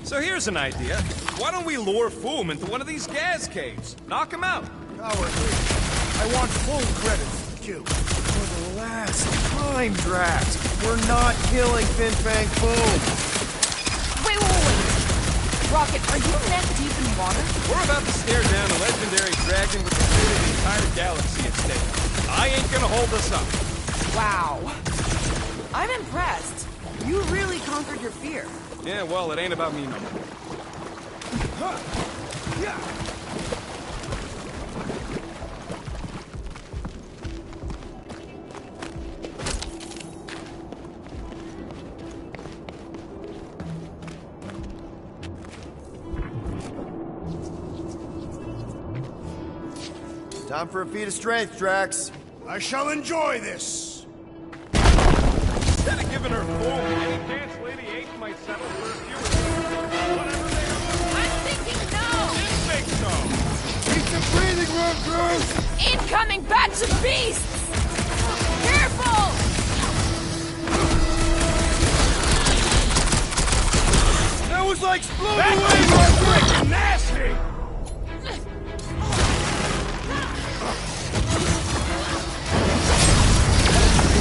S3: So here's an idea. Why don't we lure Foom into one of these gas caves? Knock him out.
S2: Cowardly. I want full credit for the kill.
S1: For the last time, Drax. We're not killing Fin Fang Foom.
S4: Wait! Rocket, are you neck deep in water?
S3: We're about to stare down a legendary dragon with the fate of the entire galaxy at stake. I ain't gonna hold us up.
S11: Wow. I'm impressed. You really conquered your fear.
S3: Yeah, well, it ain't about me no more.
S1: Time for a feat of strength, Drax.
S2: I shall enjoy this.
S6: Instead of giving her full, any chance Lady H might settle for a few whatever they are.
S4: I'm thinking no!
S6: Didn't think so.
S2: Keep the breathing room, Cruz!
S4: Incoming batch of beasts! Careful!
S2: That was like exploding away my freaking nasty!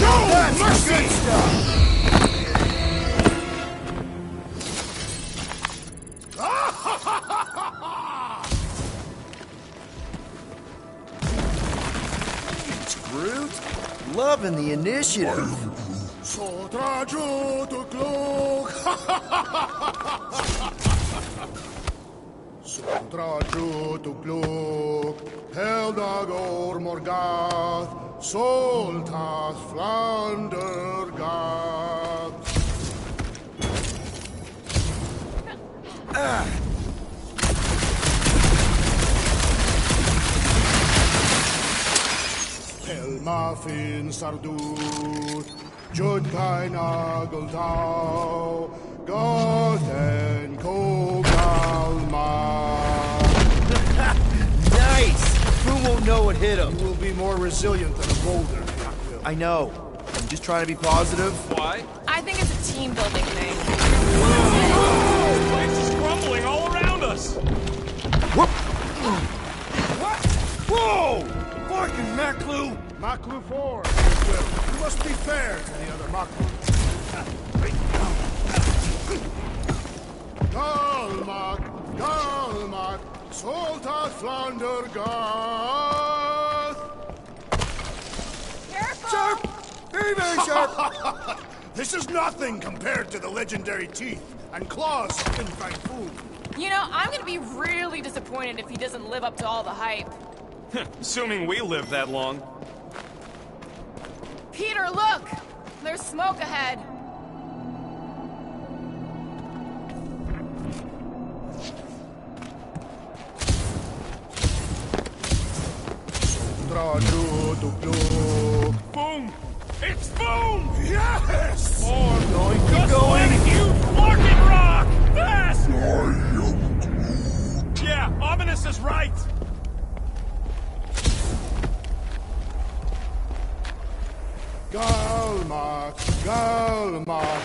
S2: No!
S1: That's
S2: Mercy!
S1: good stuff! Groot, loving the initiative.
S2: So traju to cloak. So traju to cloak. Heldag or Morgath. Soltas Flander Gath. Elmafin Sardut, Judkai Nageltau, Gothen Kogalma.
S1: Nice! Who won't know what hit him?
S2: You will be more resilient than a boulder.
S1: I know. I'm just trying to be positive.
S6: Why?
S11: I think it's a team-building thing.
S6: It's crumbling all around us.
S2: What? Whoa! Fucking Maklu! Maklu 4, if you will. You must be fair to the other Maklu. Galmak, Galmak, Soltat Flander Gath.
S4: Careful!
S1: Sharp! Very, very sharp!
S2: This is nothing compared to the legendary teeth and claws of Fin Fang Foom.
S11: You know, I'm gonna be really disappointed if he doesn't live up to all the hype.
S6: Assuming we live that long.
S11: Peter, look! There's smoke ahead.
S6: Boom! It's boom!
S2: Yes!
S6: More
S1: Going, keep
S6: just
S1: going.
S6: like you fucking rock! Fast! Yeah, Ominous is right.
S2: Galmak, Galmak.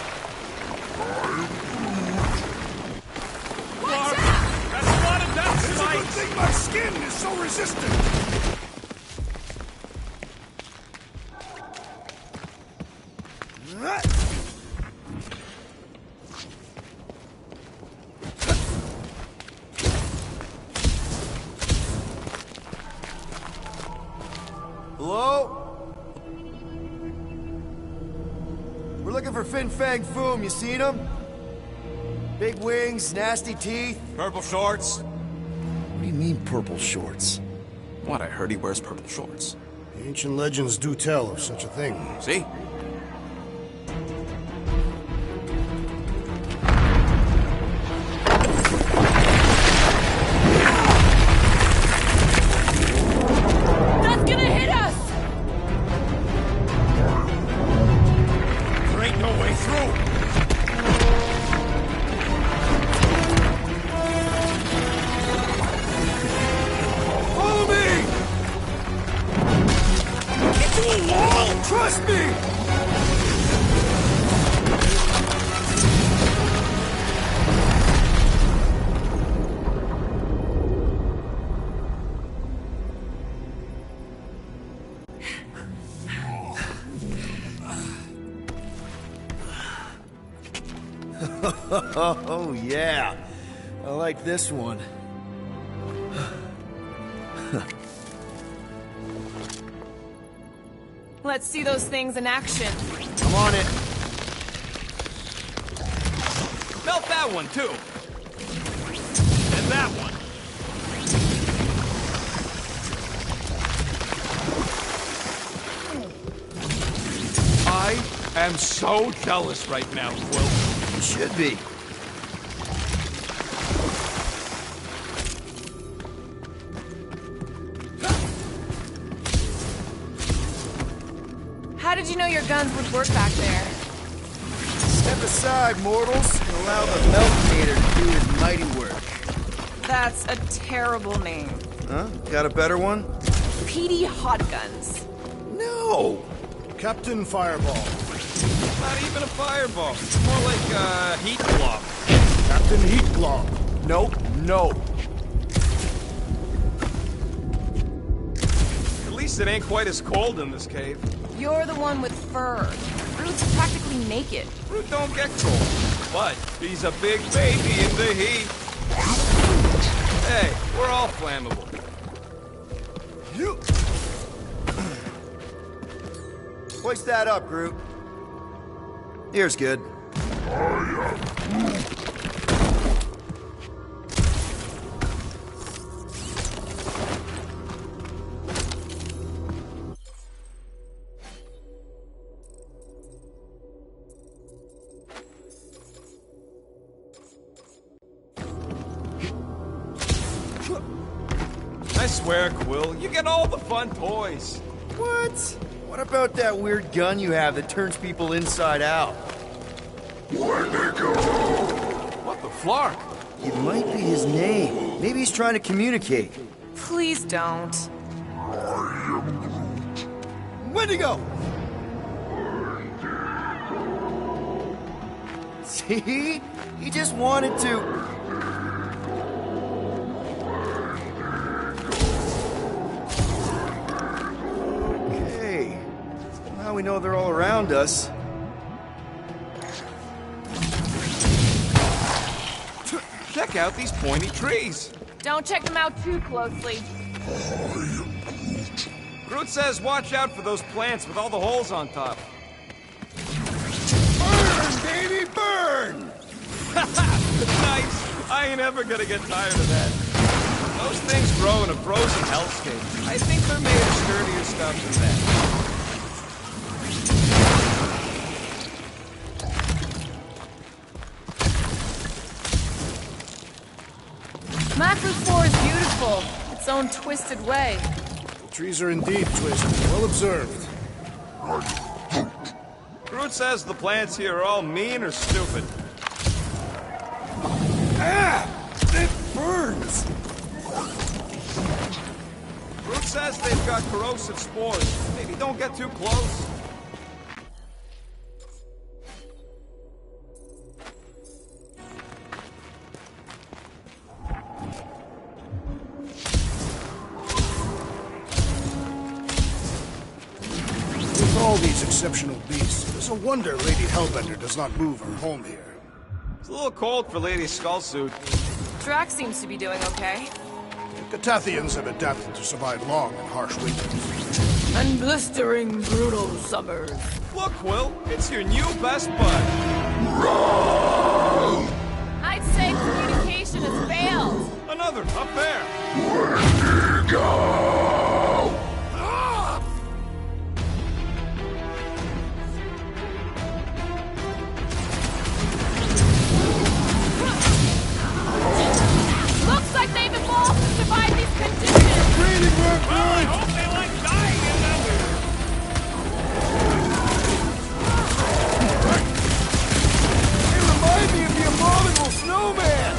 S6: Clark, that's a lot of death
S2: It's a good
S6: spikes.
S2: thing my skin is so resistant.
S1: Hello? We're looking for Fin Fang Foom. You seen him? Big wings, nasty teeth.
S3: Purple shorts?
S1: What do you mean, purple shorts?
S3: What, I heard he wears purple shorts.
S2: The ancient legends do tell of such a thing.
S3: See?
S4: That's gonna hit us!
S6: There ain't no way through.
S1: Follow me! Get to a wall! Trust me! Oh, yeah. I like this one.
S11: Let's see those things in action.
S1: I'm on it.
S6: Melt that one, too. And that one. I am so jealous right now, Quill.
S1: You should be.
S11: How did you know your guns would work back there?
S1: Step aside, mortals, and allow the Meltinator to do his mighty work.
S11: That's a terrible name.
S1: Huh? Got a better one?
S11: PD Hot Guns.
S1: No!
S2: Captain Fireball.
S6: Not even a fireball. More like a heat glove.
S2: Captain Heat Glove.
S3: Nope, no.
S6: At least it ain't quite as cold in this cave.
S11: You're the one with fur. Groot's practically naked.
S6: Groot don't get cold, but he's a big baby in the heat. Hey, we're all flammable.
S1: Hoist that up, Groot. Here's good.
S6: I swear, Quill, you get all the fun toys.
S1: What? What about that weird gun you have that turns people inside out?
S9: Where'd they go?
S6: What the flark?
S1: It might be his name. Maybe he's trying to communicate.
S11: Please don't.
S1: Wendigo! See? He just wanted to... Okay. Now we know they're all around us.
S6: Check out these pointy trees.
S11: Don't check them out too closely.
S6: Groot says watch out for those plants with all the holes on top.
S1: Burn, baby, burn!
S6: Nice! I ain't ever gonna get tired of that. Those things grow in a frozen hellscape. I think they're made of sturdier stuff than that.
S11: Macro 4 is beautiful. Its own twisted way.
S2: The trees are indeed twisted. Well observed.
S6: Groot says the plants here are all mean or stupid.
S2: Ah! It burns!
S6: Groot says they've got corrosive spores. Maybe don't get too close.
S2: With all these exceptional beasts, it's a wonder Lady Hellbender does not move her home here.
S6: It's a little cold for Lady Skullsuit.
S11: Drax seems to be doing okay.
S2: The Catathians have adapted to survive long and harsh winters.
S11: And blistering, brutal summers.
S6: Look, Quill, it's your new best bud.
S4: I'd say communication has failed.
S6: Another, up there.
S4: Looks like they've evolved to survive these conditions.
S6: Well, I hope they like dying in them.
S1: They remind me of the abominable snowman!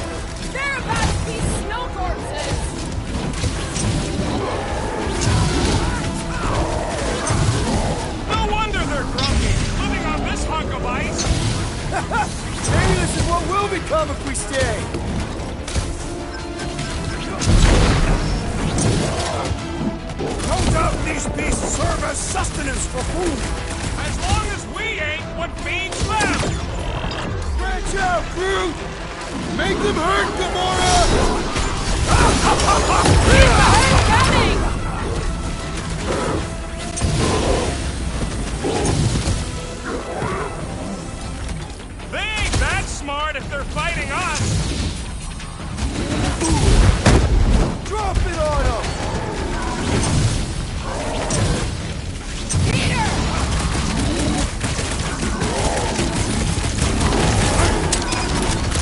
S4: They're about to be snow corpses.
S6: No wonder they're grumpy, living on this hunk of ice.
S1: Maybe this is what will become if we stay!
S2: No doubt these beasts serve as sustenance for food!
S6: As long as we ain't what feeds them.
S1: Branch out, Groot! Make them hurt, Gamora!
S4: Coming!
S6: smart if they're fighting us!
S1: Drop it on him!
S4: Peter!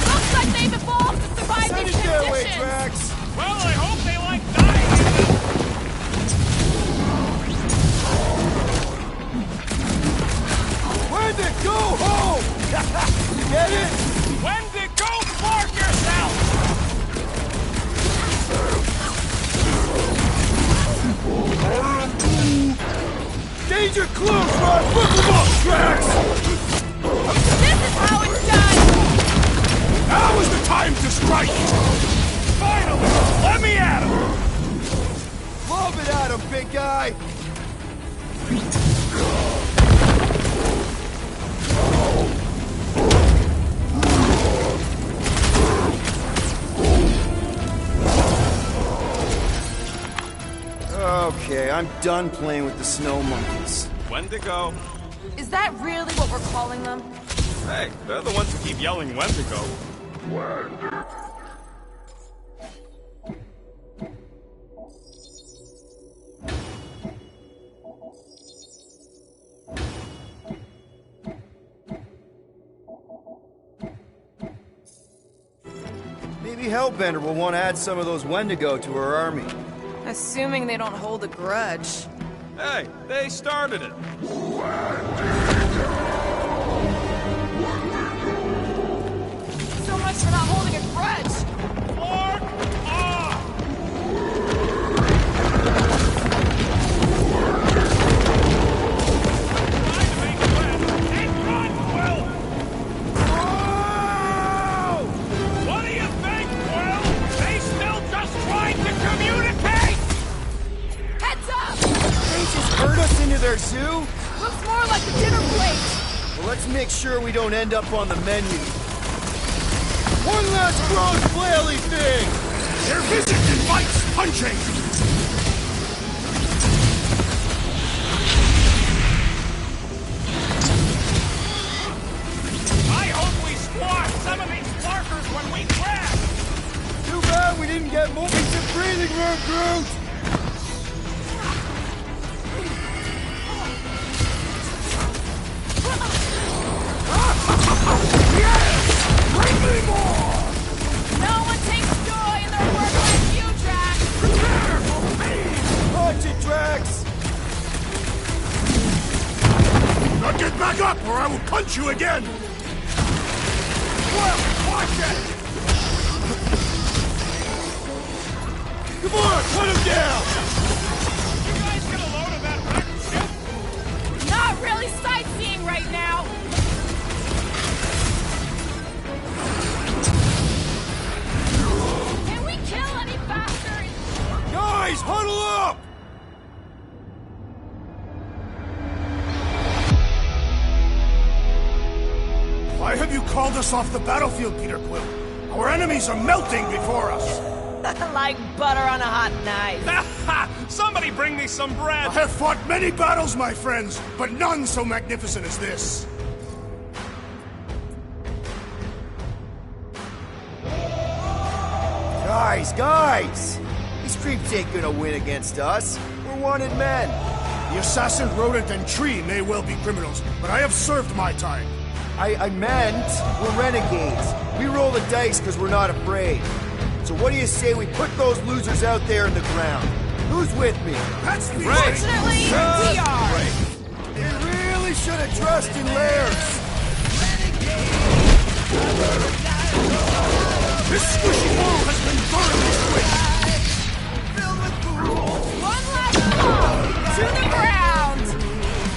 S4: Looks like they've evolved to survive
S1: Send
S4: these
S1: it their way,
S4: conditions!
S1: Drax!
S6: Well, I hope they like dying!
S1: Wendigo, go home! You get it?
S6: Wendigo, mark yourself!
S1: Danger close, Rod! Look them up, Drax!
S4: This is how it's done!
S2: Now is the time to strike!
S6: Finally! Let me at him!
S1: Lob it at him, big guy! Okay, I'm done playing with the snow monkeys.
S6: Wendigo.
S11: Is that really what we're calling them?
S6: Hey, they're the ones who keep yelling Wendigo.
S1: Maybe Hellbender will want to add some of those Wendigo to her army.
S11: Assuming they don't hold a grudge.
S6: Hey, they started it.
S11: So much for not holding a grudge!
S6: Mark off! Trying to make friends. And run, Will! What do you think, Will? They still just trying to communicate?
S4: Heads up!
S1: They just herd us into their zoo?
S4: Looks more like a dinner plate!
S1: Well, let's make sure we don't end up on the menu. One last gross flaily thing!
S2: Their visit invites punching!
S6: I hope we squash some of these markers when we crash!
S1: Too bad we didn't get movies and breathing room, Groot!
S2: Bring me more!
S4: No one takes joy in their work like you, Drax!
S2: Prepare for me!
S1: Punch it, Drax!
S2: Now get back up or I will punch you again! Well, watch it!
S1: Come on, put him down!
S6: You guys get a load of that wrecked ship?
S4: Not really sightseeing right now! Can we kill any bastards?
S1: Guys, huddle up!
S2: Why have you called us off the battlefield, Peter Quill? Our enemies are melting before us!
S11: Like butter on a hot knife.
S6: Somebody bring me some bread!
S2: I have fought many battles, my friends, but none so magnificent as this.
S1: Guys! These creeps ain't gonna win against us. We're wanted men.
S2: The assassin, rodent, and tree may well be criminals, but I have served my time.
S1: I meant we're renegades. We roll the dice because we're not afraid. So what do you say we put those losers out there in the ground? Who's with me?
S2: That's the
S11: Fortunately, we are!
S1: They really should have dressed in layers.
S2: This squishy wall has been burned this way!
S4: One last blow! To the ground!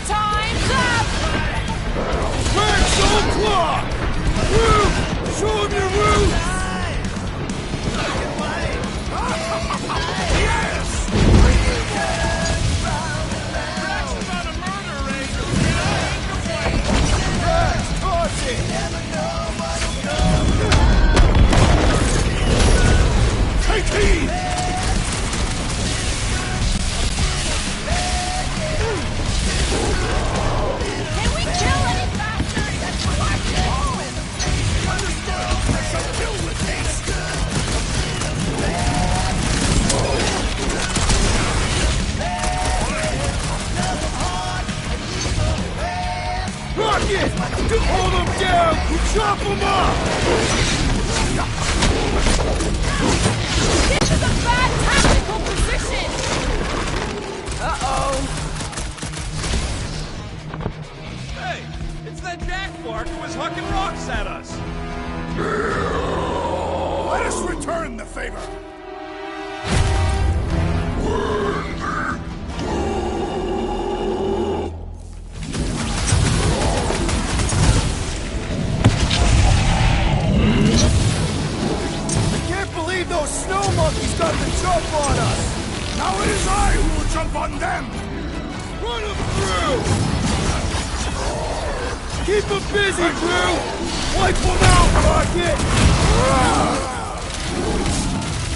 S4: Time's up!
S1: Red Soul Claw! Woo! Show him your roots!
S2: Yes!
S6: Drax is on a murder race, and I ain't complaining.
S1: Drax, toss it!
S2: Take heed!
S4: Can we kill any bastards?
S2: Chop him up!
S4: This is a bad tactical position! Uh-oh.
S6: Hey, it's that jackfork who was hucking rocks at us.
S2: Let us return the favor.
S1: Those snow monkeys got the jump on us!
S2: Now it is I who will jump on them!
S1: Run them through! Keep them busy, Drew! Wipe them out, Rocket!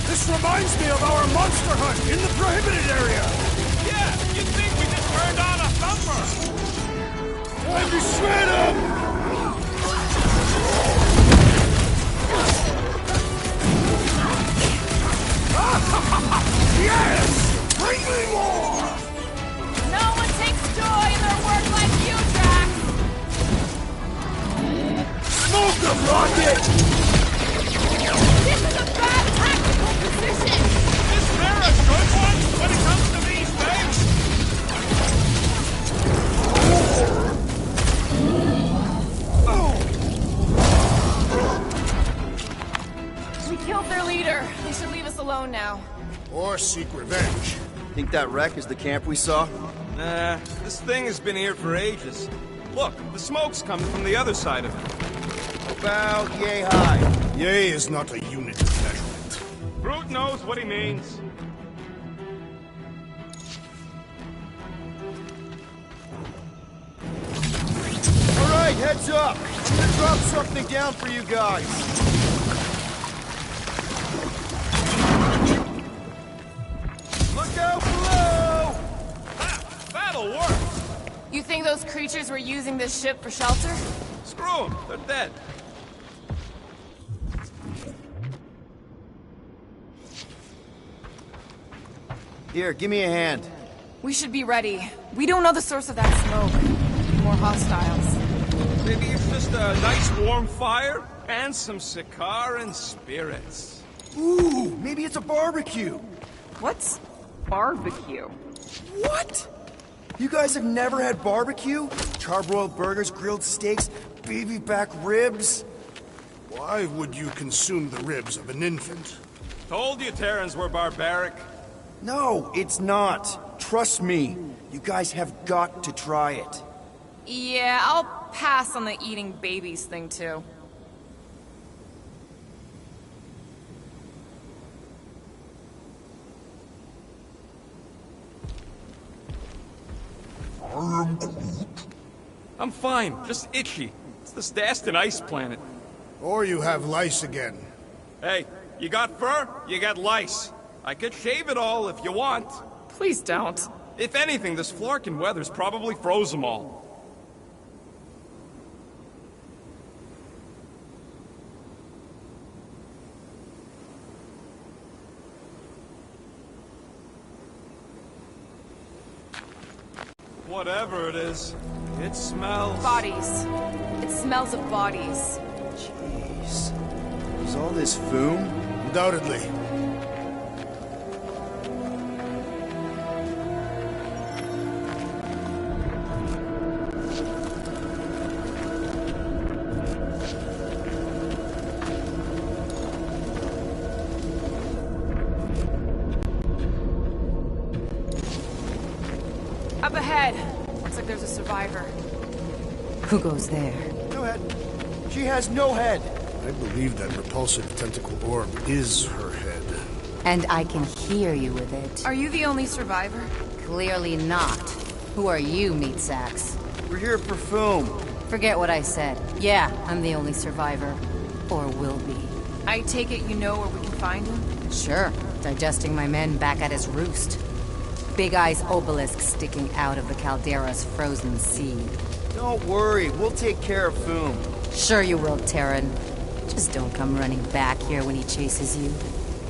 S2: This reminds me of our monster hunt in the prohibited area!
S6: Yeah, you'd think we just turned on a thumper!
S1: Time to shred them!
S2: Yes! Bring me more!
S4: No one takes joy in their work like you, Drax!
S1: Smoke them, Rocket!
S4: This is a bad tactical position!
S6: Is there a good one when it comes to these
S4: We killed their leader. They should leave us alone now.
S2: Or seek revenge.
S1: Think that wreck is the camp we saw?
S6: Nah, this thing has been here for ages. Look, the smoke's coming from the other side of it.
S1: About yay high.
S2: Yay is not a unit of measurement.
S6: Brute knows what he means.
S1: Alright, heads up! I'm gonna drop something down for you guys. Look out below!
S6: That'll work!
S4: You think those creatures were using this ship for shelter?
S6: Screw them, they're dead.
S1: Here, give me a hand.
S11: We should be ready. We don't know the source of that smoke. More hostiles.
S6: Maybe it's just a nice warm fire and some Sikaran spirits.
S1: Ooh, maybe it's a barbecue.
S11: What's barbecue?
S1: What? You guys have never had barbecue? Charbroiled burgers, grilled steaks, baby back ribs?
S2: Why would you consume the ribs of an infant?
S6: Told you Terrans were barbaric.
S1: No, it's not. Trust me. You guys have got to try it.
S11: Yeah, I'll pass on the eating babies thing too.
S6: I'm fine, just itchy. It's this Dastan ice planet.
S2: Or you have lice again.
S6: Hey, you got fur, you got lice. I could shave it all if you want.
S11: Please don't.
S6: If anything, this Flarkin weather's probably froze them all. Whatever it is, it smells...
S11: Bodies. It smells of bodies.
S1: Jeez. Is all this foom?
S2: Undoubtedly.
S11: Up ahead. Looks like there's a survivor.
S12: Who goes there?
S1: No head. She has no head.
S2: I believe that repulsive tentacle orb is her head.
S12: And I can hear you with it.
S11: Are you the only survivor?
S12: Clearly not. Who are you, meat sacks?
S1: We're here for foom.
S12: Forget what I said. Yeah, I'm the only survivor. Or will be.
S11: I take it you know where we can find him?
S12: Sure. Digesting my men back at his roost. Big Eye's obelisk sticking out of the Caldera's frozen sea.
S1: Don't worry, we'll take care of foom.
S12: Sure you will, Terran. Just don't come running back here when he chases you.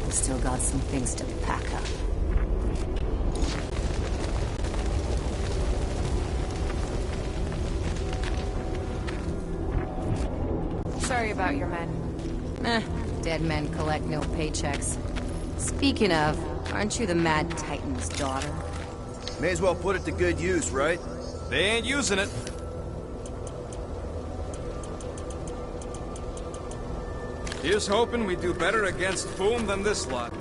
S12: I've still got some things to pack up.
S11: Sorry about your men.
S12: Dead men collect no paychecks. Speaking of, aren't you the Mad Titan's daughter?
S1: May as well put it to good use, right?
S3: They ain't using it. Here's hoping we do better against Boom than this lot.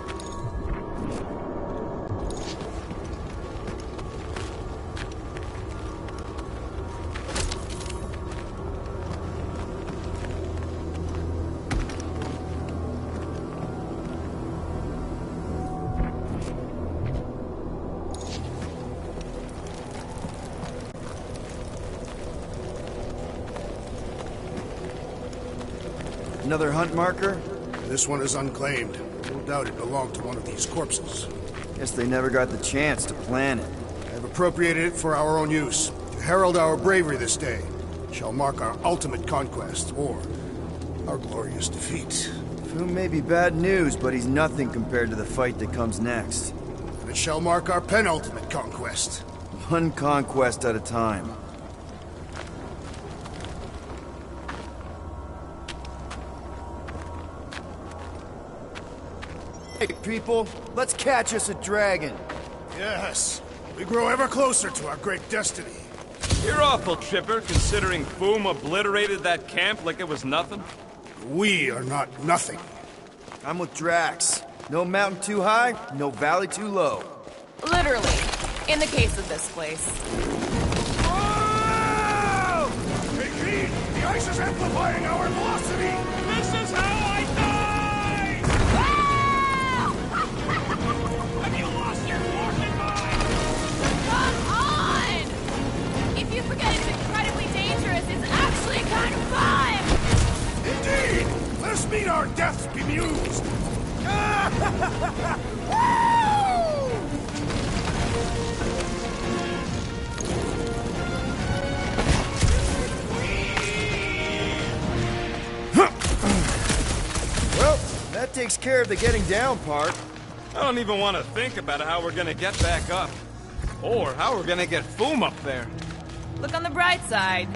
S1: Another hunt marker?
S2: This one is unclaimed. No doubt it belonged to one of these corpses.
S1: Guess they never got the chance to plan it.
S2: I've appropriated it for our own use. To herald our bravery this day. Shall mark our ultimate conquest, or our glorious defeat.
S1: Foom may be bad news, but he's nothing compared to the fight that comes next.
S2: And it shall mark our penultimate conquest.
S1: One conquest at a time. Hey, people, let's catch us a dragon.
S2: Yes, we grow ever closer to our great destiny.
S3: You're awful chipper, considering Boom obliterated that camp like it was nothing.
S2: We are not nothing.
S1: I'm with Drax. No mountain too high, no valley too low.
S11: Literally. In the case of this place.
S2: Whoa! Take heed! The ice is amplifying our velocity!
S6: This is how I die! Have you lost your fucking mind?
S4: Come on! If you forget it's incredibly dangerous, it's actually kind of fun!
S2: Indeed! Let us meet our deaths bemused!
S1: Well, that takes care of the getting down part.
S3: I don't even want to think about how we're gonna get back up. Or how we're gonna get Boom up there.
S11: Look on the bright side.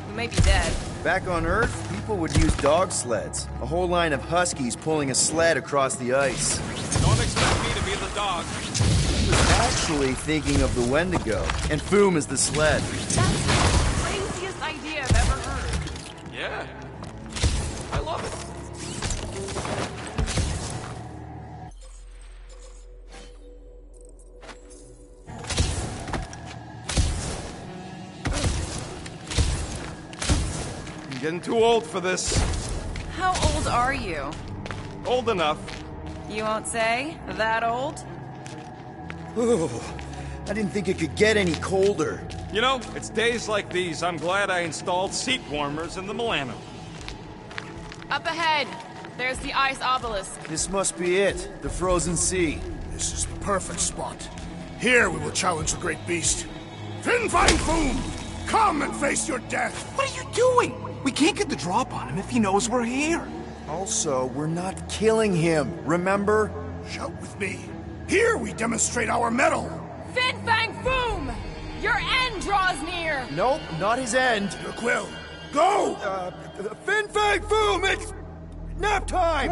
S11: We may be dead.
S1: Back on Earth, people would use dog sleds. A whole line of huskies pulling a sled across the ice.
S3: Don't expect me to be the dog.
S1: I was actually thinking of the Wendigo, and Foom is the sled.
S11: That's the craziest idea I've ever heard.
S3: Yeah. I love it. I'm getting too old for this.
S11: How old are you?
S3: Old enough.
S11: You won't say? That old?
S1: Ooh, I didn't think it could get any colder.
S3: You know, it's days like these I'm glad I installed seat warmers in the Milano.
S11: Up ahead. There's the ice obelisk.
S1: This must be it, the frozen sea.
S2: This is the perfect spot. Here we will challenge the great beast. Fin Fang Foom! Come and face your death!
S13: What are you doing? We can't get the drop on him if he knows we're here.
S1: Also, we're not killing him, remember?
S2: Shout with me. Here we demonstrate our mettle.
S4: Fin Fang Foom! Your end draws near!
S1: Nope, not his end.
S2: Your quill. Go!
S1: Fin Fang Foom, it's nap time!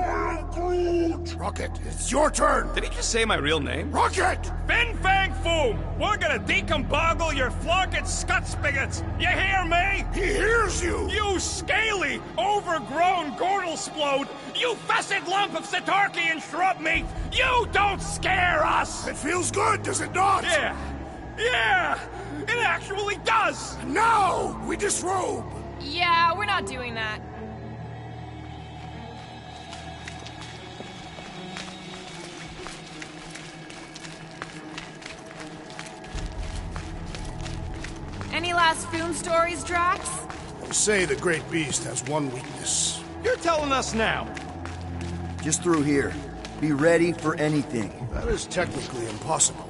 S2: Rocket, it's your turn.
S3: Did he just say my real name?
S2: Rocket!
S6: Fin Fang Foom! We're gonna decomboggle your flunket scut spigots! You hear me?
S2: He hears you!
S6: You scaly, overgrown gordlesplode! You fessed lump of Satarkian shrub meat! You don't scare us!
S2: It feels good, does it not?
S6: Yeah! It actually does!
S2: Now we disrobe!
S11: Yeah, we're not doing that. Any last Foom stories, Drax?
S2: They say the great beast has one weakness.
S3: You're telling us now.
S1: Just through here. Be ready for anything.
S2: That is technically impossible.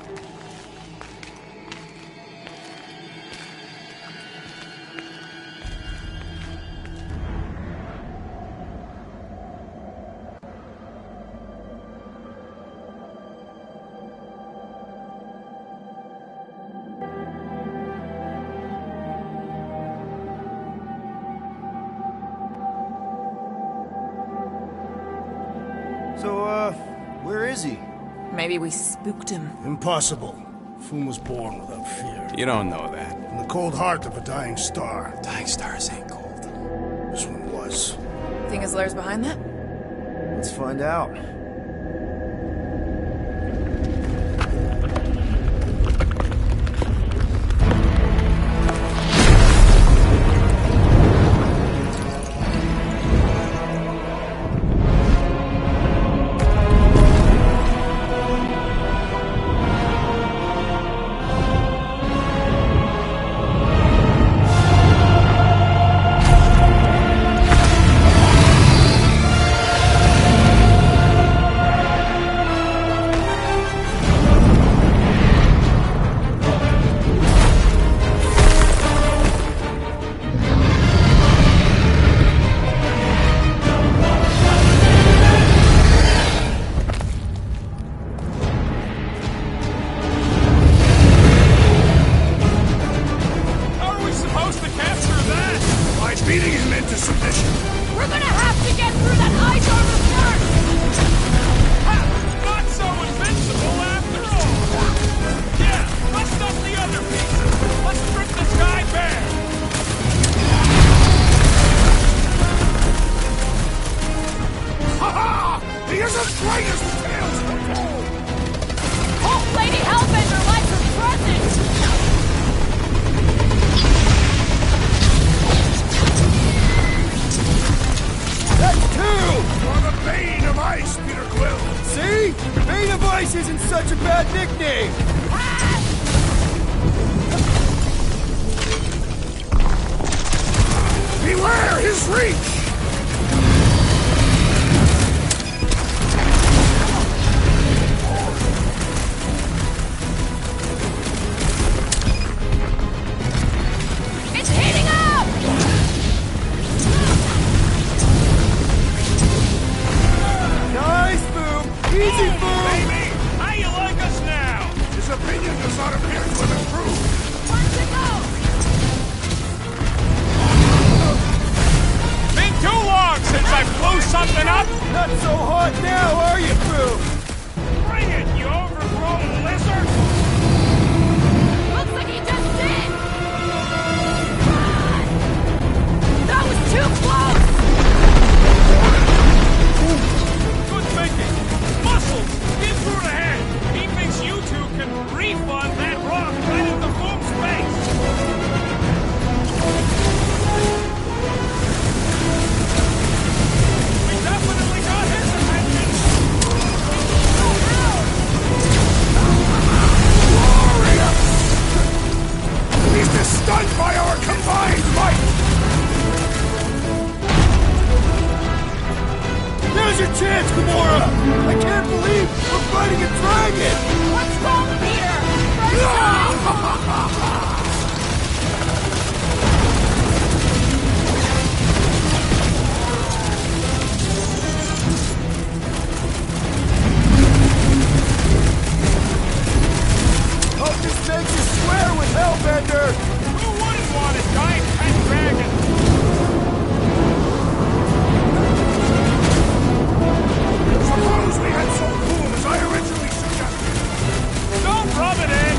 S1: So, where is he?
S11: Maybe we spooked him.
S2: Impossible. Foom was born without fear.
S3: You don't know that.
S2: In the cold heart of a dying star.
S3: Dying stars ain't cold.
S2: This one was.
S11: Think his lair's behind that?
S1: Let's find out.
S2: Beating him into submission.
S4: We're gonna have to get through that ice armor first!
S6: Ha! Not so invincible after all! Yeah, let's dump the other pieces! Let's strip this guy bare!
S2: Ha-ha! He isn't great as the tales were told!
S4: Hope Lady Hellbender likes her present!
S1: That's two!
S2: You're the Bane of Ice, Peter Quill!
S1: See? Bane of Ice isn't such a bad nickname!
S2: Beware his reach!
S4: It's heating up!
S1: Nice, Boom! Easy, Boom!
S6: Baby, how you like us now?
S2: His opinion does not appear to have improved.
S4: Where's it go?
S6: Been too long since I blew something up!
S1: Not so hot now, are you, Boom?
S6: Bring it, you overgrown lizard!
S4: Looks like he just did! Run! That was too close!
S6: Good thinking! Muscles! Get through the head! He thinks you two can refund that rock right into Boom's face! We definitely got his attention!
S2: Glorious! He's been stunned by our combined might!
S1: Now's your chance, Gamora! I can't believe we're fighting a dragon!
S4: What's wrong, Peter?
S1: Hope this makes you swear with Hellbender!
S6: Who wouldn't want a giant pet dragon?
S2: Suppose we had some Boom as I originally suggested.
S6: Don't rub it in!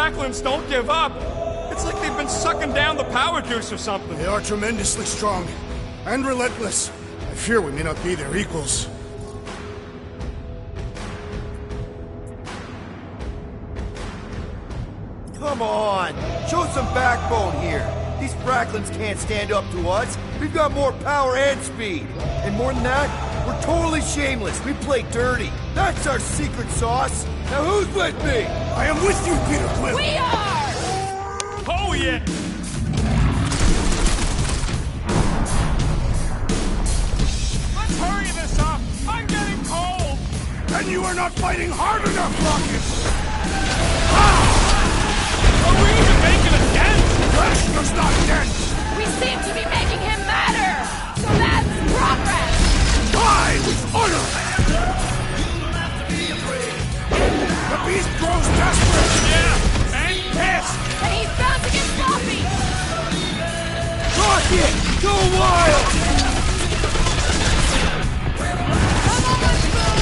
S6: Bracklins don't give up. It's like they've been sucking down the power juice or something.
S2: They are tremendously strong and relentless. I fear we may not be their equals.
S1: Come on, show some backbone here. These Bracklins can't stand up to us. We've got more power and speed. And more than that, we're totally shameless. We play dirty. That's our secret sauce. Now who's with me?
S2: I am with you, Peter Quill.
S4: We are!
S6: Oh, yeah! Let's hurry this up! I'm getting cold!
S2: And you are not fighting hard enough, Rocket!
S6: Are we even making a dent?
S2: Flesh does not dent!
S4: We seem to be making him matter! So that's progress!
S2: Die with honor! The beast grows desperate!
S6: Yeah, and pissed!
S4: And he's bound to get sloppy!
S1: Rocket, go wild!
S4: Come on, let's move!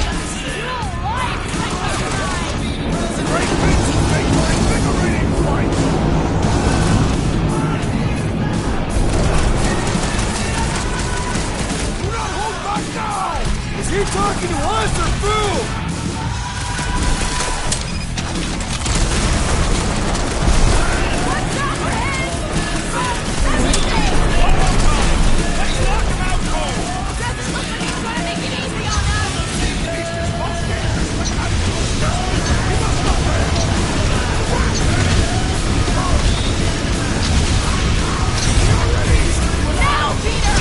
S4: You don't like
S2: Great things will make for invigorating fight! Do not hold back now!
S1: Is he talking to us or Boo?
S4: What's up, Red? Everything!
S6: Let's knock him out cold!
S4: Doesn't look like he's gonna make it easy on us! Now, Peter!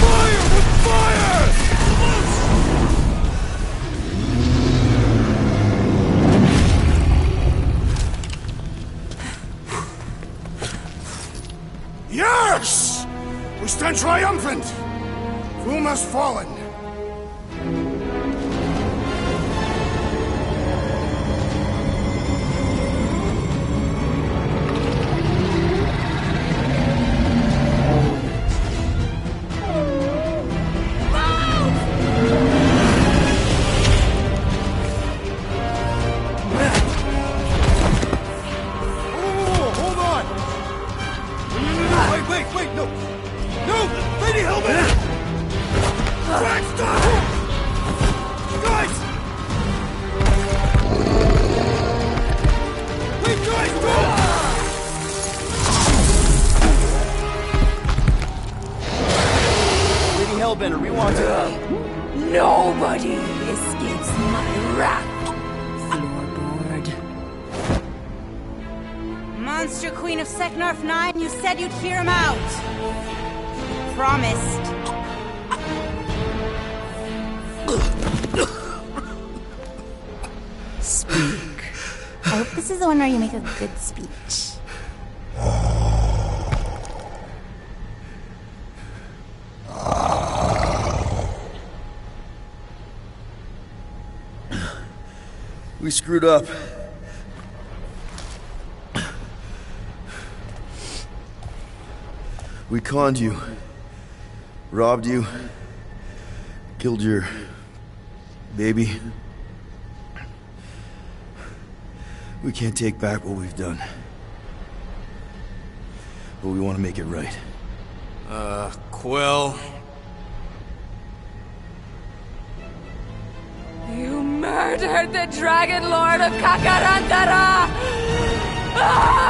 S1: Fire with fire!
S2: Yes! We stand triumphant! Foom has fallen.
S1: Hold on! Wait, no! No! Lady Helmet! Stop! Guys! Wait, guys, don't! Lady Hellbender, we want to...
S10: Nobody escapes my wrath. Floorboard.
S11: Monster Queen of Seknarf 9, you said you'd hear him out. You promised.
S14: Speak. I hope this is the one where you make a good speech.
S1: We screwed up. We conned you, robbed you, killed your baby. We can't take back what we've done. But we want to make it right.
S3: Quill.
S4: You murdered the Dragon Lord of Kakarandara! Ah!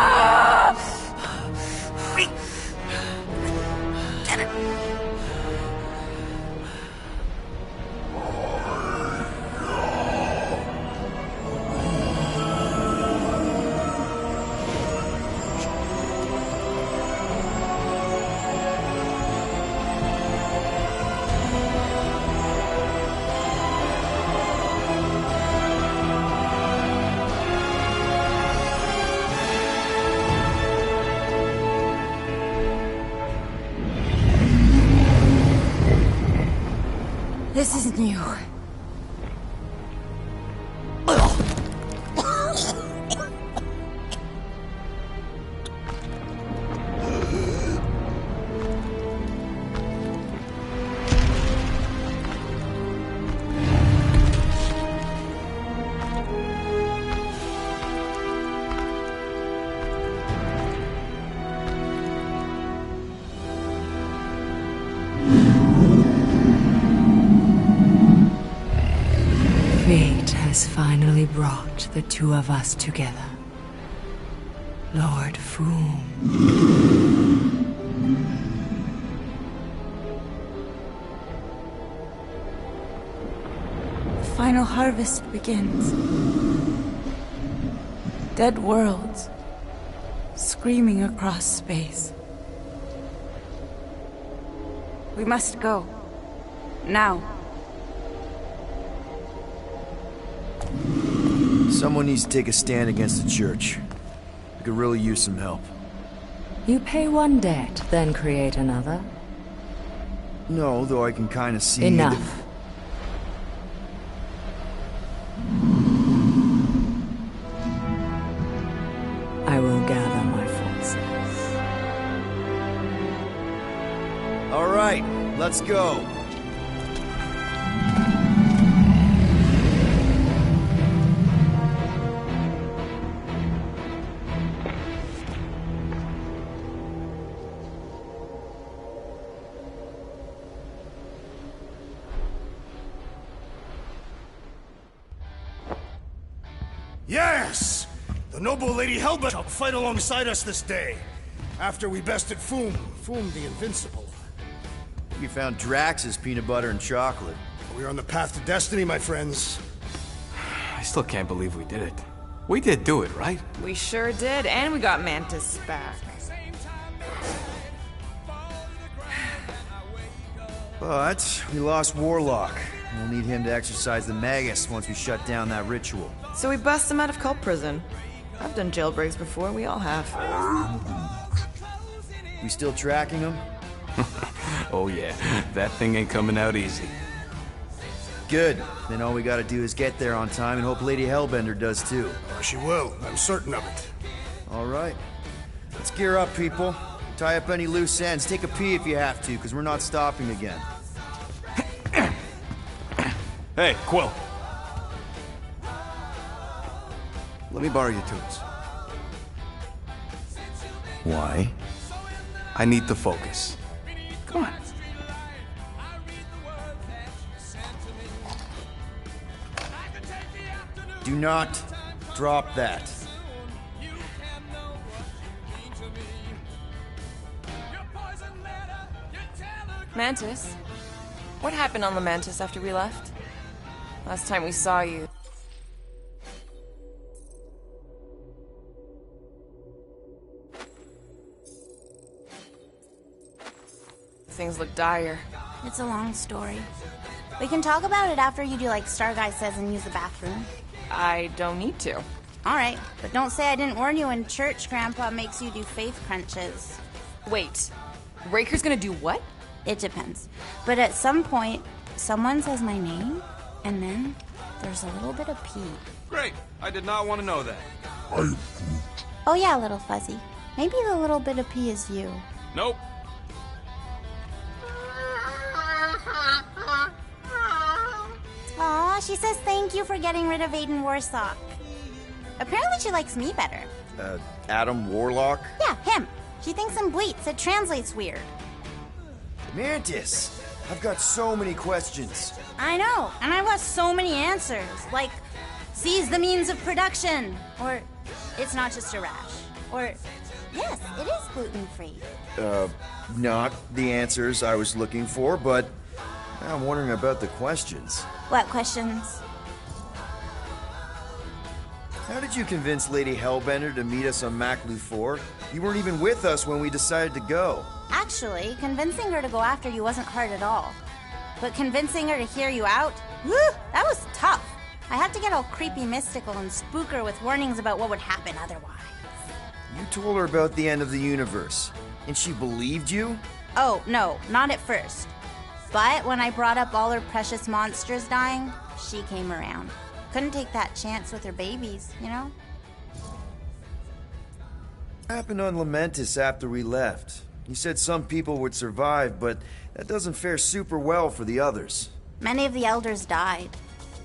S14: This is new.
S10: has finally brought the two of us together. Lord Foom.
S11: The final harvest begins. Dead worlds, screaming across space. We must go. Now.
S1: Someone needs to take a stand against the church. We could really use some help.
S12: You pay one debt, then create another?
S1: No, though I can kind of see...
S12: Enough. I will gather my forces.
S1: All right, let's go.
S2: Yes! The noble Lady Hellbent shall fight alongside us this day. After we bested Foom the Invincible.
S1: We found Drax's peanut butter and chocolate.
S2: We are on the path to destiny, my friends.
S3: I still can't believe we did it. We did do it, right?
S15: We sure did, and we got Mantis back.
S1: But we lost Warlock. We'll need him to exercise the Magus once we shut down that ritual.
S15: So we bust him out of cult prison. I've done jailbreaks before, we all have.
S1: We still tracking him?
S3: Oh yeah, that thing ain't coming out easy.
S1: Good. Then all we gotta do is get there on time and hope Lady Hellbender does too.
S2: She will. I'm certain of it.
S1: All right. Let's gear up, people. Tie up any loose ends. Take a pee if you have to, because we're not stopping again.
S3: Hey, Quill.
S1: Let me borrow your tools. Why?
S3: I need to focus. Come on.
S1: Do not drop that.
S15: Mantis? What happened on the Mantis after we left? Last time we saw you. Things look dire.
S14: It's a long story. We can talk about it after you do like Star Guy says and use the bathroom.
S15: I don't need to.
S14: Alright, but don't say I didn't warn you when church grandpa makes you do faith crunches.
S15: Wait, Raker's gonna do what?
S14: It depends. But at some point, someone says my name, and then there's a little bit of pee.
S3: Great. I did not want to know that.
S14: Oh yeah, little fuzzy. Maybe the little bit of pee is you.
S3: Nope.
S14: Aw, she says thank you for getting rid of Aiden Warsock. Apparently she likes me better.
S1: Adam Warlock?
S14: Yeah, him. She thinks I'm bleats. It translates weird.
S1: Mantis! I've got so many questions.
S14: I know, and I've got so many answers. Like, seize the means of production. Or, it's not just a rash. Or, yes, it is gluten-free.
S1: Not the answers I was looking for, but I'm wondering about the questions.
S14: What questions?
S1: How did you convince Lady Hellbender to meet us on Maclu 4? You weren't even with us when we decided to go.
S14: Actually, convincing her to go after you wasn't hard at all. But convincing her to hear you out? Woo! That was tough. I had to get all creepy mystical and spook her with warnings about what would happen otherwise.
S1: You told her about the end of the universe, and she believed you?
S14: Oh, no, not at first. But when I brought up all her precious monsters dying, she came around. Couldn't take that chance with her babies, you know?
S1: What happened on Lamentis after we left? You said some people would survive, but that doesn't fare super well for the others.
S14: Many of the elders died.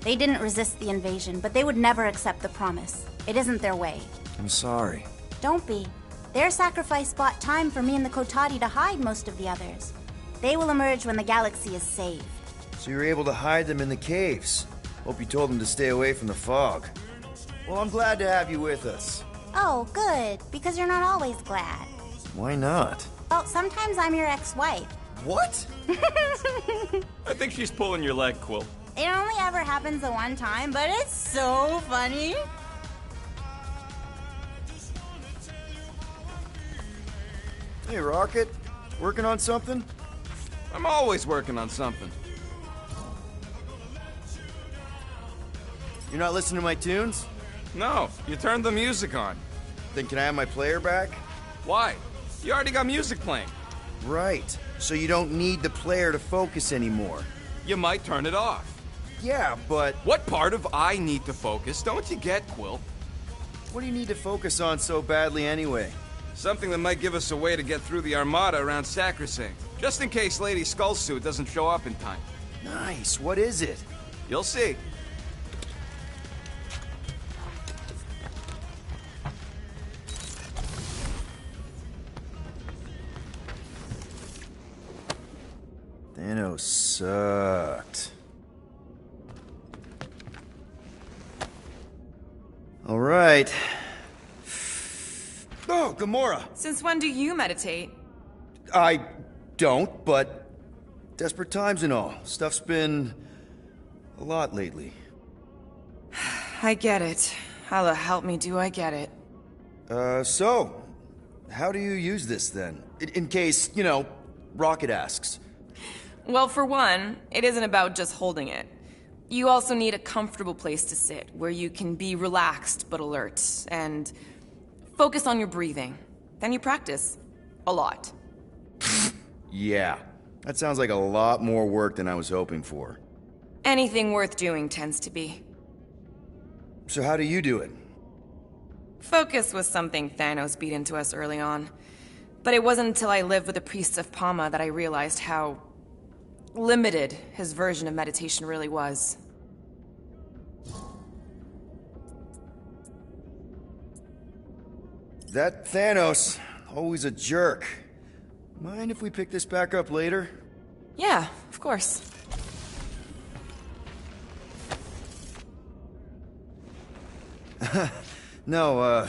S14: They didn't resist the invasion, but they would never accept the promise. It isn't their way.
S1: I'm sorry.
S14: Don't be. Their sacrifice bought time for me and the Kotati to hide most of the others. They will emerge when the galaxy is saved.
S1: So you're able to hide them in the caves? Hope you told him to stay away from the fog. Well, I'm glad to have you with us.
S14: Oh, good, because you're not always glad.
S1: Why not?
S14: Well, sometimes I'm your ex-wife.
S1: What?
S6: I think she's pulling your leg, Quill.
S14: It only ever happens the one time, but it's so funny.
S1: Hey, Rocket. Working on something?
S3: I'm always working on something.
S1: You're not listening to my tunes?
S3: No, you turned the music on.
S1: Then can I have my player back?
S3: Why? You already got music playing.
S1: Right. So you don't need the player to focus anymore.
S3: You might turn it off.
S1: Yeah, but...
S3: What part of I need to focus don't you get, Quill?
S1: What do you need to focus on so badly anyway?
S3: Something that might give us a way to get through the Armada around Sacrosanct. Just in case Lady Skullsuit doesn't show up in time.
S1: Nice. What is it?
S3: You'll see.
S1: Thanos sucked. All right. Oh, Gamora!
S15: Since when do you meditate?
S1: I don't, but desperate times and all. Stuff's been a lot lately.
S15: I get it. How the help me do I get it?
S1: So, how do you use this then? In case, you know, Rocket asks.
S15: Well, for one, it isn't about just holding it. You also need a comfortable place to sit, where you can be relaxed but alert, and focus on your breathing. Then you practice. A lot.
S1: Yeah, that sounds like a lot more work than I was hoping for.
S15: Anything worth doing tends to be.
S1: So how do you do it?
S15: Focus was something Thanos beat into us early on. But it wasn't until I lived with the priests of Palma that I realized how limited his version of meditation really was.
S1: That Thanos, always a jerk. Mind if we pick this back up later?
S15: Yeah, of course.
S1: No,